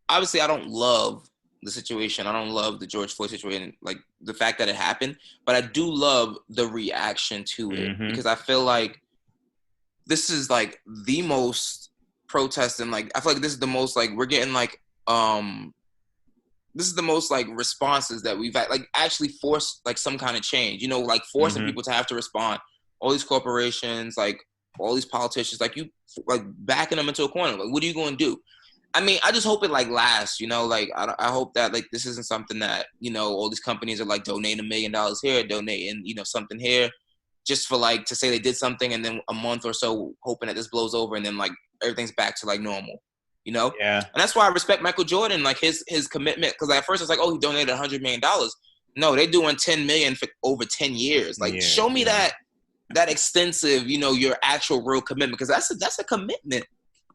Speaker 2: obviously, I don't love the situation. I don't love the George Floyd situation, like the fact that it happened. But I do love the reaction to it because I feel like this is like the most protesting. Like, I feel like this is the most, like, we're getting like this is the most like responses that we've had, like actually forced like some kind of change. You know, like forcing people to have to respond. All these corporations, like all these politicians, like you like backing them into a corner. Like, what are you going to do? I mean, I just hope it like lasts, you know, like I hope that like this isn't something that, you know, all these companies are like donating $1 million here, donating, you know, something here just for like to say they did something and then a month or so hoping that this blows over and then like everything's back to like normal, you know?
Speaker 3: Yeah.
Speaker 2: And that's why I respect Michael Jordan, like his commitment. Cause at first it's like, oh, he donated $100 million. No, they're doing $10 million for over 10 years. Like show me that extensive, you know, your actual real commitment. Cause that's a commitment.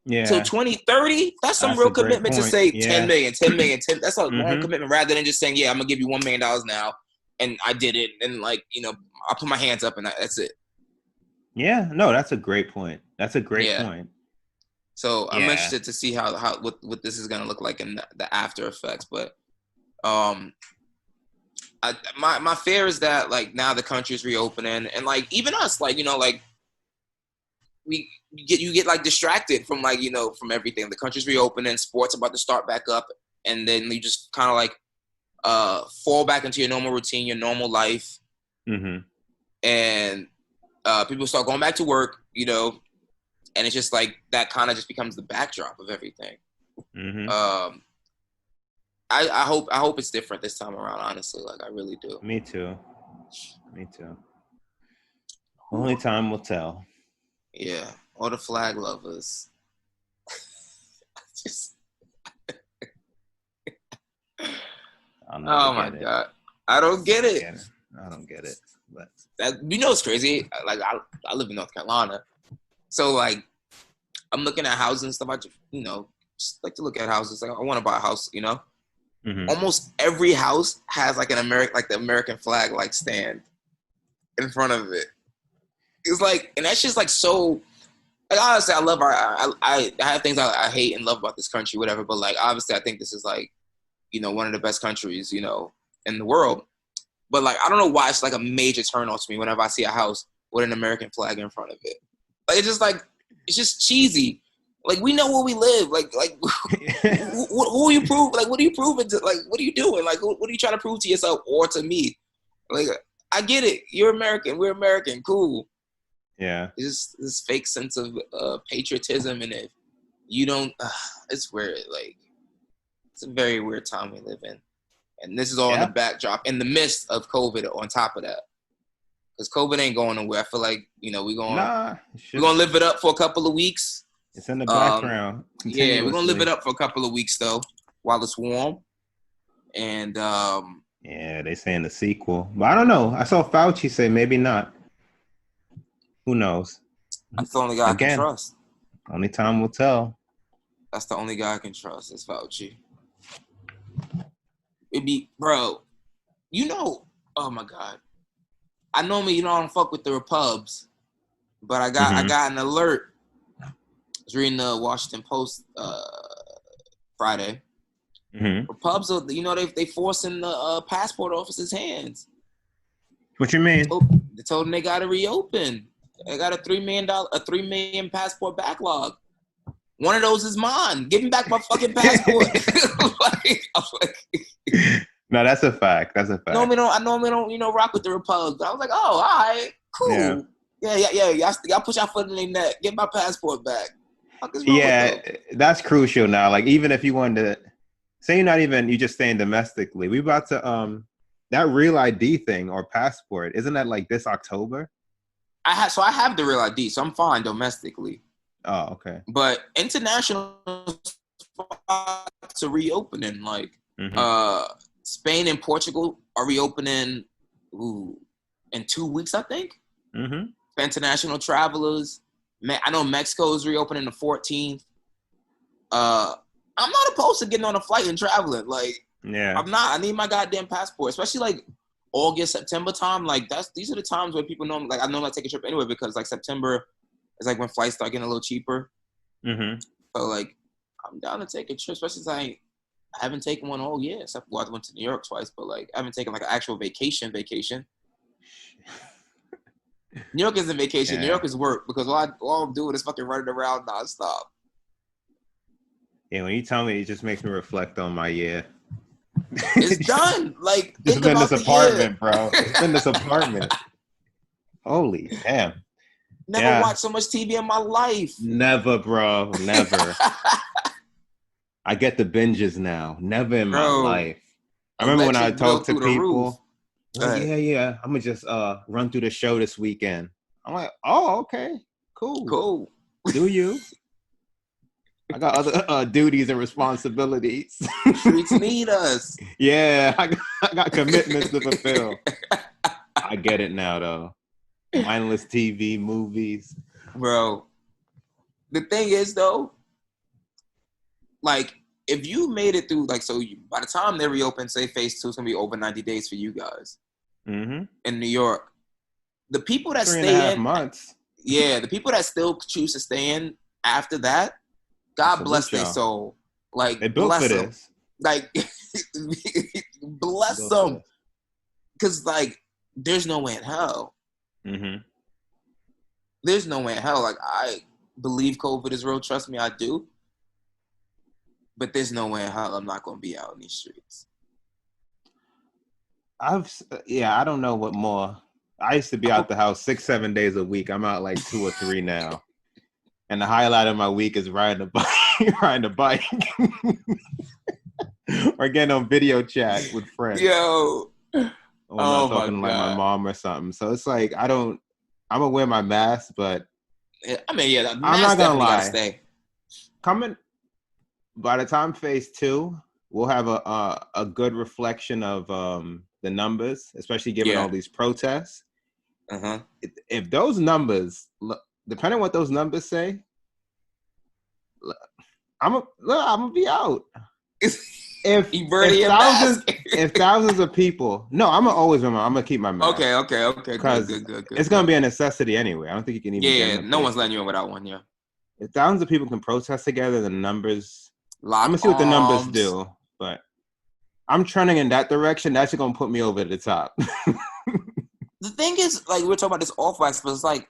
Speaker 3: Yeah.
Speaker 2: Till 2030, that's some real commitment to say 10 million, 10 million, 10. That's a long commitment rather than just saying, yeah, I'm gonna give you $1 million now, and I did it, and like, you know, I'll put my hands up and that's it.
Speaker 3: Yeah, no, that's a great point. That's a great point.
Speaker 2: So I'm interested to see how what this is gonna look like in the after effects, but my fear is that like now the country's reopening and like even us, like, you know, like you get like distracted from like, you know, from everything. The country's reopening, sports about to start back up, and then you just kind of like fall back into your normal routine, your normal life, and people start going back to work, you know, and it's just like that kind of just becomes the backdrop of everything. I hope it's different this time around. Honestly, like I really do.
Speaker 3: Me too. Only time will tell.
Speaker 2: Yeah, all the flag lovers.
Speaker 3: I'll never
Speaker 2: Oh my
Speaker 3: get it.
Speaker 2: God, I don't get it.
Speaker 3: I don't get it. But
Speaker 2: It's crazy. Like I live in North Carolina, so like I'm looking at houses and stuff. I just, just like to look at houses. Like I want to buy a house. Almost every house has like the American flag like stand in front of it. It's like, and that's just like so. Like honestly, I love I have things I hate and love about this country, whatever. But like obviously, I think this is like, one of the best countries, in the world. But like I don't know why it's like a major turn off to me whenever I see a house with an American flag in front of it. Like it's just cheesy. Like we know where we live. Like who are you prove? Like what are you proving to? Like what are you doing? Like what are you trying to prove to yourself or to me? Like I get it. You're American. We're American. Cool.
Speaker 3: Yeah.
Speaker 2: It's just this fake sense of patriotism, and if you don't, it's weird. Like it's a very weird time we live in, and this is all in the backdrop, in the midst of COVID. On top of that, because COVID ain't going nowhere. I feel like we're gonna live it up for a couple of weeks.
Speaker 3: It's in the background.
Speaker 2: Yeah, we're gonna live it up for a couple of weeks though, while it's warm. And
Speaker 3: yeah, they saying the sequel, but I don't know. I saw Fauci say maybe not. Who knows?
Speaker 2: That's the only guy I can trust.
Speaker 3: Only time will tell.
Speaker 2: That's the only guy I can trust is Fauci. It be, bro. Oh my God. I normally I don't fuck with the Repubs, but I got an alert. I was reading the Washington Post Friday. Repubs are they forcing the passport officers' hands.
Speaker 3: What you mean?
Speaker 2: They told them they got to reopen. They got a $3 million passport backlog. One of those is mine. Give me back my fucking passport.
Speaker 3: No, that's a fact. That's a fact.
Speaker 2: I normally don't, rock with the Republic. But I was like, oh, all right, cool. Yeah. Y'all put your foot in their neck. Get my passport back.
Speaker 3: Yeah, that's crucial now. Like, even if you wanted to, say you just staying domestically, we about to, that real ID thing or passport, isn't that like this October? I
Speaker 2: have the real ID, so I'm fine domestically.
Speaker 3: Oh, okay.
Speaker 2: But international spots are reopening. Like Spain and Portugal are reopening in 2 weeks, I think. For international travelers. I know Mexico is reopening the 14th. I'm not opposed to getting on a flight and traveling. Like, I'm not. I need my goddamn passport, especially like August, September time. Like these are the times where people know. Like I know I take a trip anyway because like September is like when flights start getting a little cheaper. So like I'm down to take a trip, especially since I haven't taken one all year. Except I went to New York twice, but like I haven't taken like an actual vacation. New York isn't vacation. Yeah. New York is work because all I'm doing is fucking running around nonstop.
Speaker 3: Yeah, when you tell me, it just makes me reflect on my year.
Speaker 2: It's done. Like,
Speaker 3: it's been this apartment, bro. It's been this apartment. Holy damn.
Speaker 2: Never watched so much TV in my life.
Speaker 3: Never, bro. Never. I get the binges now. Never in my life. I remember when I talked to people. Like, yeah. I'm gonna just run through the show this weekend. I'm like, oh, okay, cool. Do you? I got other duties and responsibilities.
Speaker 2: Streets need us.
Speaker 3: Yeah, I got commitments to fulfill. I get it now, though. Mindless TV, movies.
Speaker 2: Bro, the thing is, though, like, if you made it through, like, by the time they reopen, say phase 2 is going to be over 90 days for you guys in New York. The people that stay in. 3.5 months. Yeah, the people that still choose to stay in after that, God bless their soul. Like,
Speaker 3: they built for this.
Speaker 2: Like, bless them. Because, like, there's no way in hell. There's no way in hell. Like, I believe COVID is real. Trust me, I do. But there's no way in hell I'm not going to be out in these streets.
Speaker 3: I don't know what more. I used to be out the house 6-7 days a week. I'm out like 2 or 3 now. And the highlight of my week is riding a bike, or getting on video chat with friends.
Speaker 2: Yo,
Speaker 3: or I'm talking to like my mom or something. So it's like I'm gonna wear my mask, but
Speaker 2: I mean,
Speaker 3: I'm not gonna lie. Coming by the time phase 2, we'll have a good reflection of the numbers, especially given all these protests. If those numbers, depending on what those numbers say, I'm gonna be out. If thousands of people, no, I'm gonna always remember. I'm gonna keep my mouth.
Speaker 2: Okay. Good.
Speaker 3: It's gonna be a necessity anyway. I don't think you can even.
Speaker 2: Yeah. No one's letting you in without one. Yeah.
Speaker 3: If thousands of people can protest together, the numbers. I'm gonna see what the numbers do, but I'm trending in that direction. That's gonna put me over the top.
Speaker 2: The thing is, like, we're talking about this off wax, but it's like,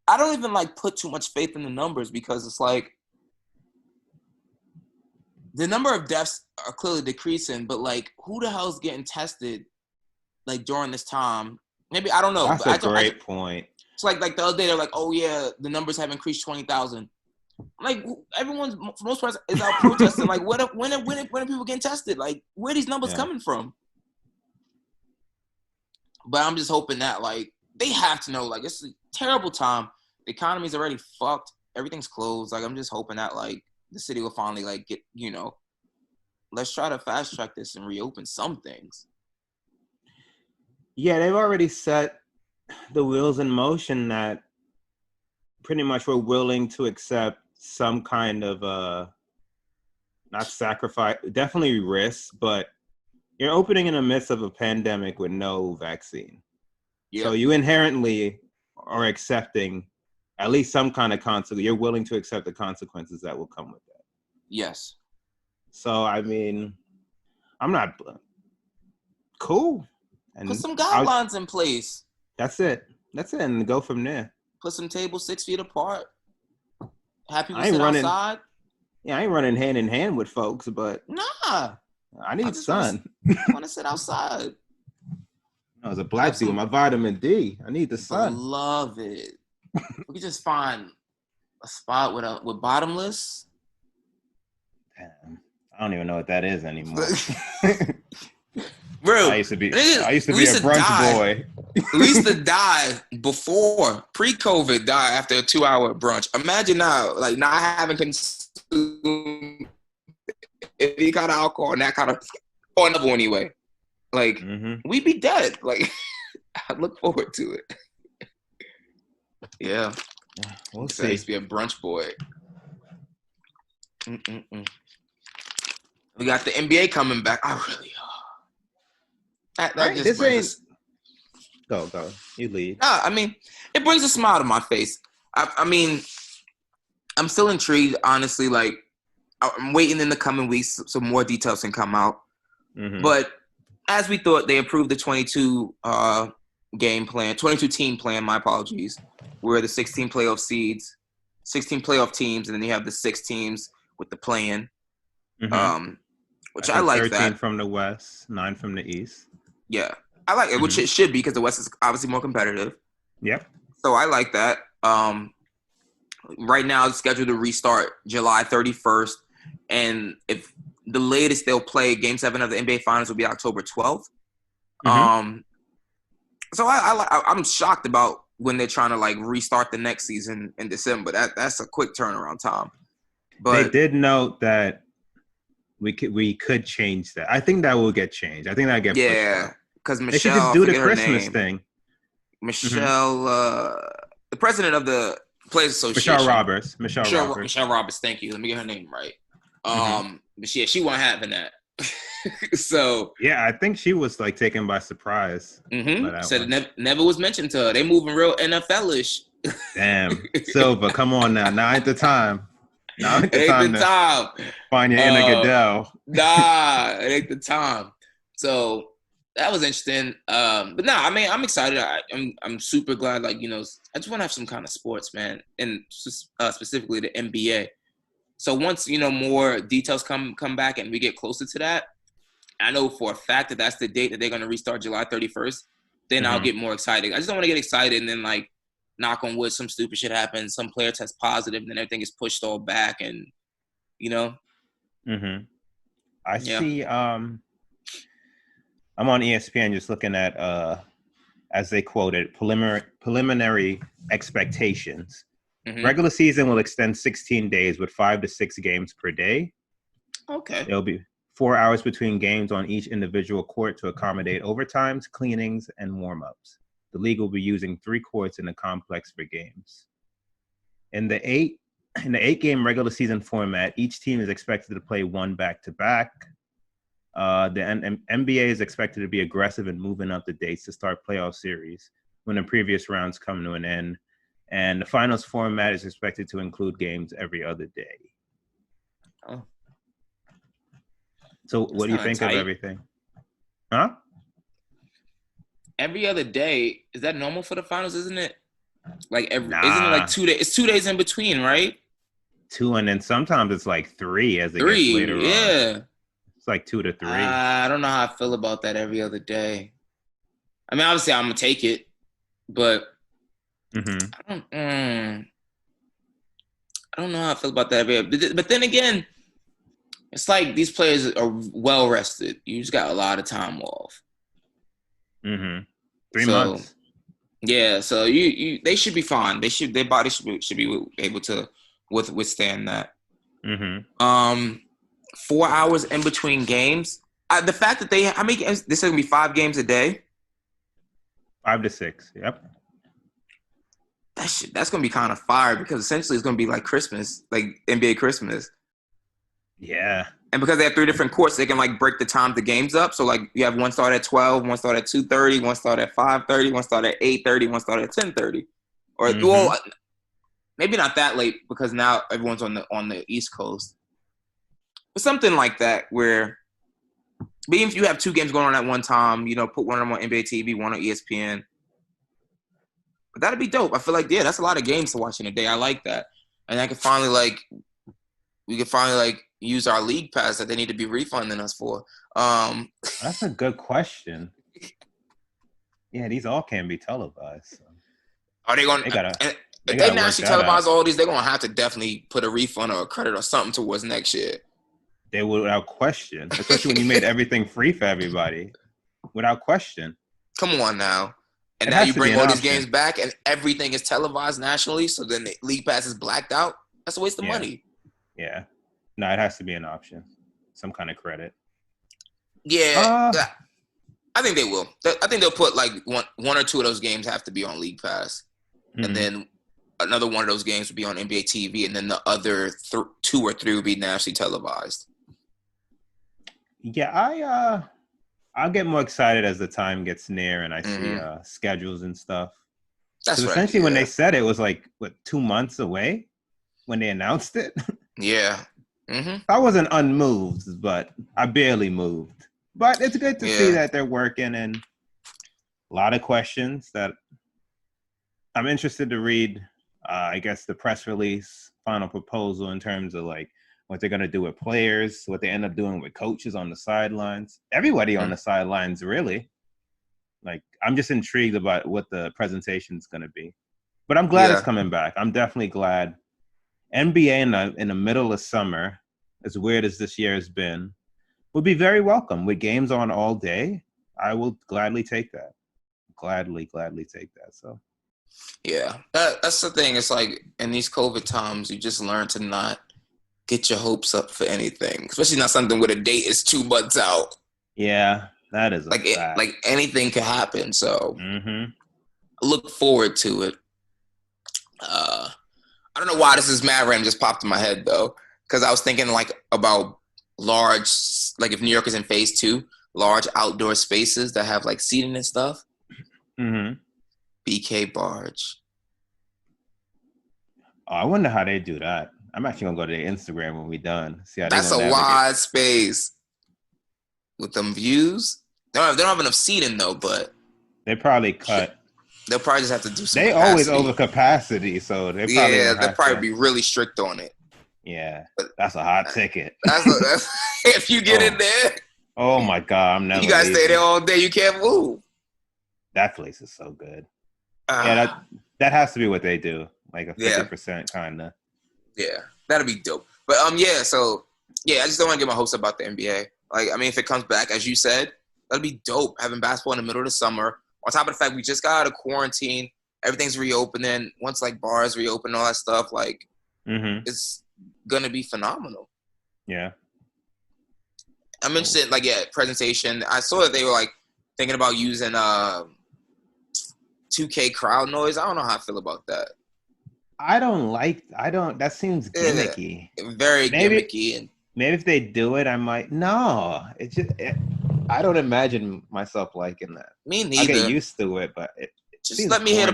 Speaker 2: I don't even like put too much faith in the numbers because it's like the number of deaths are clearly decreasing, but like, who the hell is getting tested like during this time? Maybe I don't know.
Speaker 3: That's a great point.
Speaker 2: It's like the other day they're like, oh yeah, the numbers have increased 20,000. Like everyone's for most part is out protesting. Like when are people getting tested? Like where are these numbers coming from? But I'm just hoping that like they have to know like it's a terrible time. The economy's already fucked. Everything's closed. Like I'm just hoping that like the city will finally like get, you know, let's try to fast track this and reopen some things.
Speaker 3: Yeah, they've already set the wheels in motion that pretty much we're willing to accept some kind of not sacrifice, definitely risk, but you're opening in the midst of a pandemic with no vaccine. So you inherently are accepting at least some kind of consequence. You're willing to accept the consequences that will come with that.
Speaker 2: Yes.
Speaker 3: So, I mean, I'm not cool. And
Speaker 2: put some guidelines in place.
Speaker 3: That's it. And go from there.
Speaker 2: Put some tables 6 feet apart. Have people sit outside.
Speaker 3: Yeah, I ain't running hand in hand with folks, but
Speaker 2: nah.
Speaker 3: I need sun.
Speaker 2: I want to sit outside.
Speaker 3: As a black dude with my vitamin D, I need the sun.
Speaker 2: I love it. We could just find a spot with bottomless.
Speaker 3: Damn, I don't even know what that is anymore.
Speaker 2: Bro,
Speaker 3: I used to be a brunch boy.
Speaker 2: We used to die before pre-COVID. Die after a 2-hour brunch. Imagine now, like not having consumed any kind of alcohol and that kind of or another one anyway. Like we'd be dead. Like I look forward to it. Yeah,
Speaker 3: we'll see.
Speaker 2: I used to be a brunch boy. We got the NBA coming back. I really. That just brings.
Speaker 3: Go. You lead.
Speaker 2: Nah, I mean, it brings a smile to my face. I mean, I'm still intrigued. Honestly, like I'm waiting in the coming weeks so more details can come out. But as we thought, they approved the 22 game plan, 22 team plan. My apologies. Where the 16 playoff seeds, 16 playoff teams, and then you have the 6 teams with the play-in. Which I like 13 that.
Speaker 3: 13 from the West, 9 from the East.
Speaker 2: Yeah, I like it, which it should be because the West is obviously more competitive.
Speaker 3: Yep.
Speaker 2: So I like that. Right now, it's scheduled to restart July 31st, and if the latest they'll play Game 7 of the NBA Finals will be October 12th. So I'm shocked about when they're trying to like restart the next season in December. That's a quick turnaround time. But
Speaker 3: they did note that we could change that. I think that will get changed. I think that'll get
Speaker 2: because Michelle,
Speaker 3: they should just do the Christmas thing.
Speaker 2: Michelle, the president of the Players Association, Michelle Roberts. Thank you. Let me get her name right. But she wasn't having that. So
Speaker 3: yeah, I think she was like taken by surprise.
Speaker 2: Said it never was mentioned to her. They moving real NFL-ish.
Speaker 3: Damn, Silva, come on now. Now ain't the time. Now ain't the time to find your inner Goodell.
Speaker 2: Nah, it ain't the time. So that was interesting. But nah, I mean, I'm excited. I'm super glad. Like, you know, I just want to have some kind of sports, man, and specifically the NBA. So once, you know, more details come back and we get closer to that, I know for a fact that that's the date that they're going to restart July 31st. Then I'll get more excited. I just don't want to get excited and then, like, knock on wood, some stupid shit happens, some player tests positive, and then everything is pushed all back and, you know.
Speaker 3: I see. I'm on ESPN just looking at, as they quoted, preliminary expectations. Regular season will extend 16 days with 5 to 6 games per day.
Speaker 2: Okay.
Speaker 3: It'll be 4 hours between games on each individual court to accommodate overtimes, cleanings, and warm-ups. The league will be using 3 courts in the complex for games. In the 8-game regular season format, each team is expected to play one back-to-back. The NBA is expected to be aggressive in moving up the dates to start playoff series when the previous rounds come to an end. And the finals format is expected to include games every other day.
Speaker 2: Oh.
Speaker 3: So what do you think of everything? Huh?
Speaker 2: Every other day, is that normal for the finals, isn't it? Like isn't it like 2 days? It's 2 days in between, right?
Speaker 3: 2, and then sometimes it's like 3 as it gets later on.
Speaker 2: Yeah.
Speaker 3: It's like 2 to 3.
Speaker 2: I don't know how I feel about that every other day. I mean, obviously I'm gonna take it, but I don't know how I feel about that every other. But then again, it's like these players are well rested. You just got a lot of time off.
Speaker 3: 3 months.
Speaker 2: Yeah, so they should be fine. Their body should be able to withstand that. 4 hours in between games. The fact that how many games? This is gonna be 5 games a day.
Speaker 3: 5 to 6. Yep.
Speaker 2: That's gonna be kind of fire because essentially it's gonna be like Christmas, like NBA Christmas.
Speaker 3: Yeah.
Speaker 2: And because they have 3 different courts, they can like break the time the games up. So like you have one start at 12, one start at 2:30, one start at 5:30, one start at 8:30, one start at 10:30. Or well, maybe not that late because now everyone's on the East Coast. But something like that where even if you have 2 games going on at one time, put one of them on NBA TV, one on ESPN. But that'd be dope. I feel like that's a lot of games to watch in a day. I like that. And we could finally use our league pass that they need to be refunding us for.
Speaker 3: That's a good question. Yeah, these all can be televised. So.
Speaker 2: Are they going to? If they nationally televise all these, they're going to have to definitely put a refund or a credit or something towards next year.
Speaker 3: They would, without question. Especially when you made everything free for everybody. Without question.
Speaker 2: Come on now. And now you bring all these games back and everything is televised nationally, so then the league pass is blacked out. That's a waste of money.
Speaker 3: Yeah. No, it has to be an option. Some kind of credit.
Speaker 2: Yeah. I think they will. I think they'll put like one or 2 of those games have to be on League Pass. And then another one of those games would be on NBA TV, and then the other 2 or 3 would be nationally televised.
Speaker 3: Yeah, I'll get more excited as the time gets near and I see schedules and stuff.
Speaker 2: That's right.
Speaker 3: Essentially, when they said it was like 2 months away when they announced it.
Speaker 2: Yeah.
Speaker 3: I wasn't unmoved, but I barely moved. But it's good to see that they're working, and a lot of questions that I'm interested to read. I guess the press release, final proposal in terms of like what they're going to do with players, what they end up doing with coaches on the sidelines. Everybody on the sidelines, really. Like, I'm just intrigued about what the presentation is going to be. But I'm glad it's coming back. I'm definitely glad. NBA in the middle of summer, as weird as this year has been, would be very welcome. With games on all day, I will gladly take that. Gladly take that. So,
Speaker 2: yeah, that's the thing. It's like in these COVID times, you just learn to not get your hopes up for anything, especially not something where the date is 2 months out.
Speaker 3: Yeah, that is
Speaker 2: like anything can happen. So I look forward to it. I don't know why this is mad random, just popped in my head though, because I was thinking like about large, like if New York is in phase 2, large outdoor spaces that have like seating and stuff. BK Barge.
Speaker 3: Oh, I wonder how they do that. I'm actually gonna go to their Instagram when we're done. See how
Speaker 2: that's a wide space with them views. They don't have enough seating though, but
Speaker 3: they probably cut.
Speaker 2: They'll probably just have to do some.
Speaker 3: They
Speaker 2: capacity.
Speaker 3: always over capacity, so they probably
Speaker 2: they'll probably be really strict on it.
Speaker 3: Yeah, that's a hot ticket.
Speaker 2: That's if you get in there.
Speaker 3: Oh my God, I'm never.
Speaker 2: You gotta stay there all day. You can't move.
Speaker 3: That place is so good. Yeah, that has to be what they do, like a 50% kind of.
Speaker 2: Yeah, that'll be dope. But I just don't want to get my hopes up about the NBA. Like, I mean, if it comes back, as you said, that'll be dope. Having basketball in the middle of the summer. On top of the fact we just got out of quarantine, everything's reopening. Once like bars reopen, all that stuff, like it's gonna be phenomenal.
Speaker 3: Yeah.
Speaker 2: I'm interested, like, presentation. I saw that they were, like, thinking about using 2K crowd noise. I don't know how I feel about that.
Speaker 3: That seems gimmicky.
Speaker 2: Very gimmicky. And
Speaker 3: maybe if they do it, I might. No, I don't imagine myself liking that.
Speaker 2: Me neither.
Speaker 3: I get used to it, but
Speaker 2: just let me hear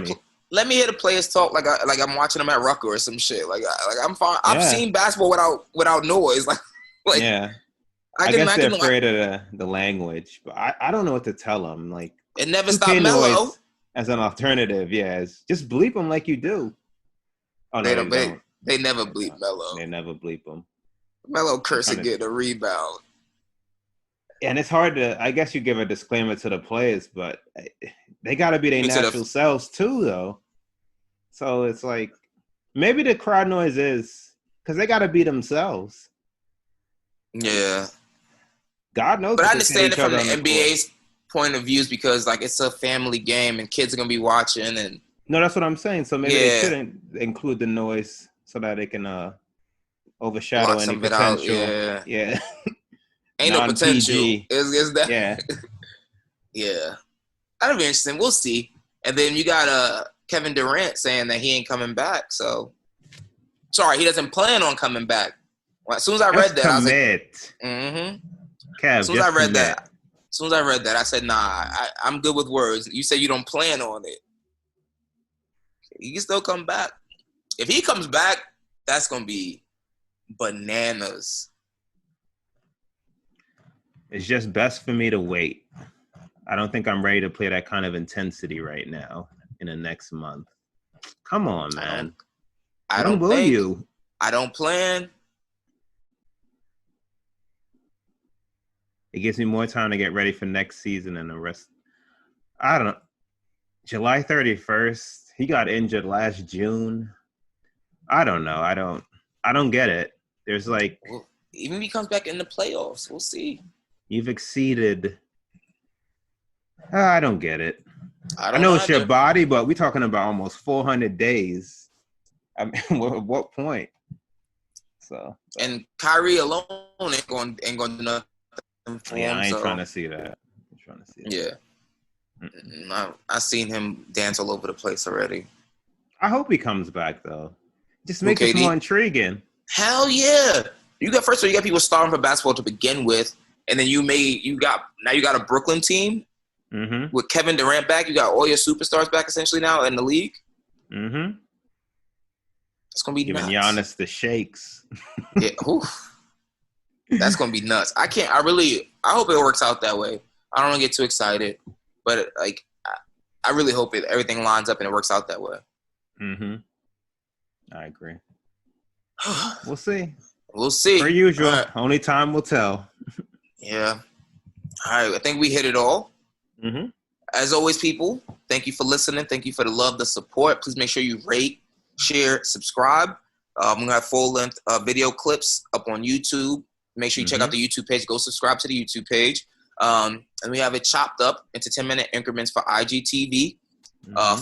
Speaker 2: the players talk like I'm watching them at Rucker or some shit. Like I'm fine. I've seen basketball without noise. Like
Speaker 3: yeah. I guess they're afraid of the language, but I don't know what to tell them. Like
Speaker 2: it never stopped Melo
Speaker 3: as an alternative. Yeah, just bleep them like you do. Oh no,
Speaker 2: they never bleep Melo.
Speaker 3: They never bleep them.
Speaker 2: Melo cursing get a rebound.
Speaker 3: And it's hard to, I guess you give a disclaimer to the players, but they got to be their natural selves too, though. So it's like, maybe the crowd noise is, because they got to be themselves.
Speaker 2: Yeah.
Speaker 3: God knows.
Speaker 2: But I understand it from the NBA's point of view because, like, it's a family game and kids are going to be watching. And
Speaker 3: no, that's what I'm saying. So maybe they shouldn't include the noise so that it can overshadow any potential. Yeah.
Speaker 2: Ain't no potential. Is that?
Speaker 3: Yeah.
Speaker 2: Yeah. That'll be interesting. We'll see. And then you got Kevin Durant saying that he ain't coming back. So, sorry, he doesn't plan on coming back. Well, as soon as I read that, I was like,
Speaker 3: Kev,
Speaker 2: as soon as I read that, I said, nah, I'm good with words. You said you don't plan on it. He can still come back. If he comes back, that's going to be bananas.
Speaker 3: It's just best for me to wait. I don't think I'm ready to play that kind of intensity right now in the next month. Come on, man.
Speaker 2: I don't plan.
Speaker 3: It gives me more time to get ready for next season and the rest. I don't know. July 31st. He got injured last June. I don't know. I don't get it. There's like,
Speaker 2: well, even if he comes back in the playoffs, we'll see.
Speaker 3: You've exceeded. I don't get it. I know it's your body, but we're talking about almost 400 days. I mean, at what point? So.
Speaker 2: And Kyrie alone ain't going to do nothing for him.
Speaker 3: I ain't trying to see that.
Speaker 2: Yeah. I've seen him dance all over the place already.
Speaker 3: I hope he comes back though. Just make it more intriguing.
Speaker 2: Hell yeah! You got people starting for basketball to begin with, and then you got a Brooklyn team with Kevin Durant back. You got all your superstars back essentially now in the league.
Speaker 3: Mm-hmm.
Speaker 2: It's gonna be
Speaker 3: giving
Speaker 2: nuts.
Speaker 3: Giannis the shakes.
Speaker 2: Yeah, that's gonna be nuts. I hope it works out that way. I don't want to get too excited, but like, I really hope everything lines up and it works out that way.
Speaker 3: Mm-hmm. I agree. We'll see.
Speaker 2: We'll see.
Speaker 3: Per usual. Right. Only time will tell.
Speaker 2: Yeah. All right. I think we hit it all.
Speaker 3: Mm-hmm.
Speaker 2: As always, people, thank you for listening. Thank you for the love, the support. Please make sure you rate, share, subscribe. We're going to have full-length video clips up on YouTube. Make sure you check out the YouTube page. Go subscribe to the YouTube page. And we have it chopped up into 10-minute increments for IGTV.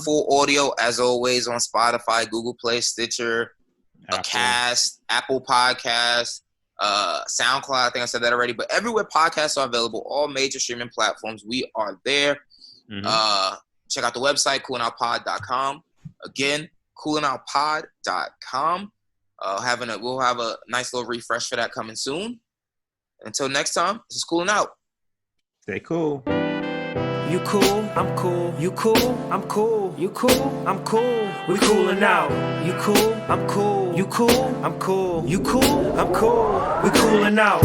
Speaker 2: Full audio, as always, on Spotify, Google Play, Stitcher, Apple Podcasts, SoundCloud. I think I said that already. But everywhere podcasts are available, all major streaming platforms, we are there. Check out the website, coolingoutpod.com. Again, coolingoutpod.com. We'll have a nice little refresh for that coming soon. Until next time, this is Cooling Out.
Speaker 3: Stay cool.
Speaker 1: You cool, I'm cool. You cool, I'm cool. You cool, I'm cool. We coolin' out. You cool, I'm cool. You cool, I'm cool. You cool, I'm cool. We coolin' out.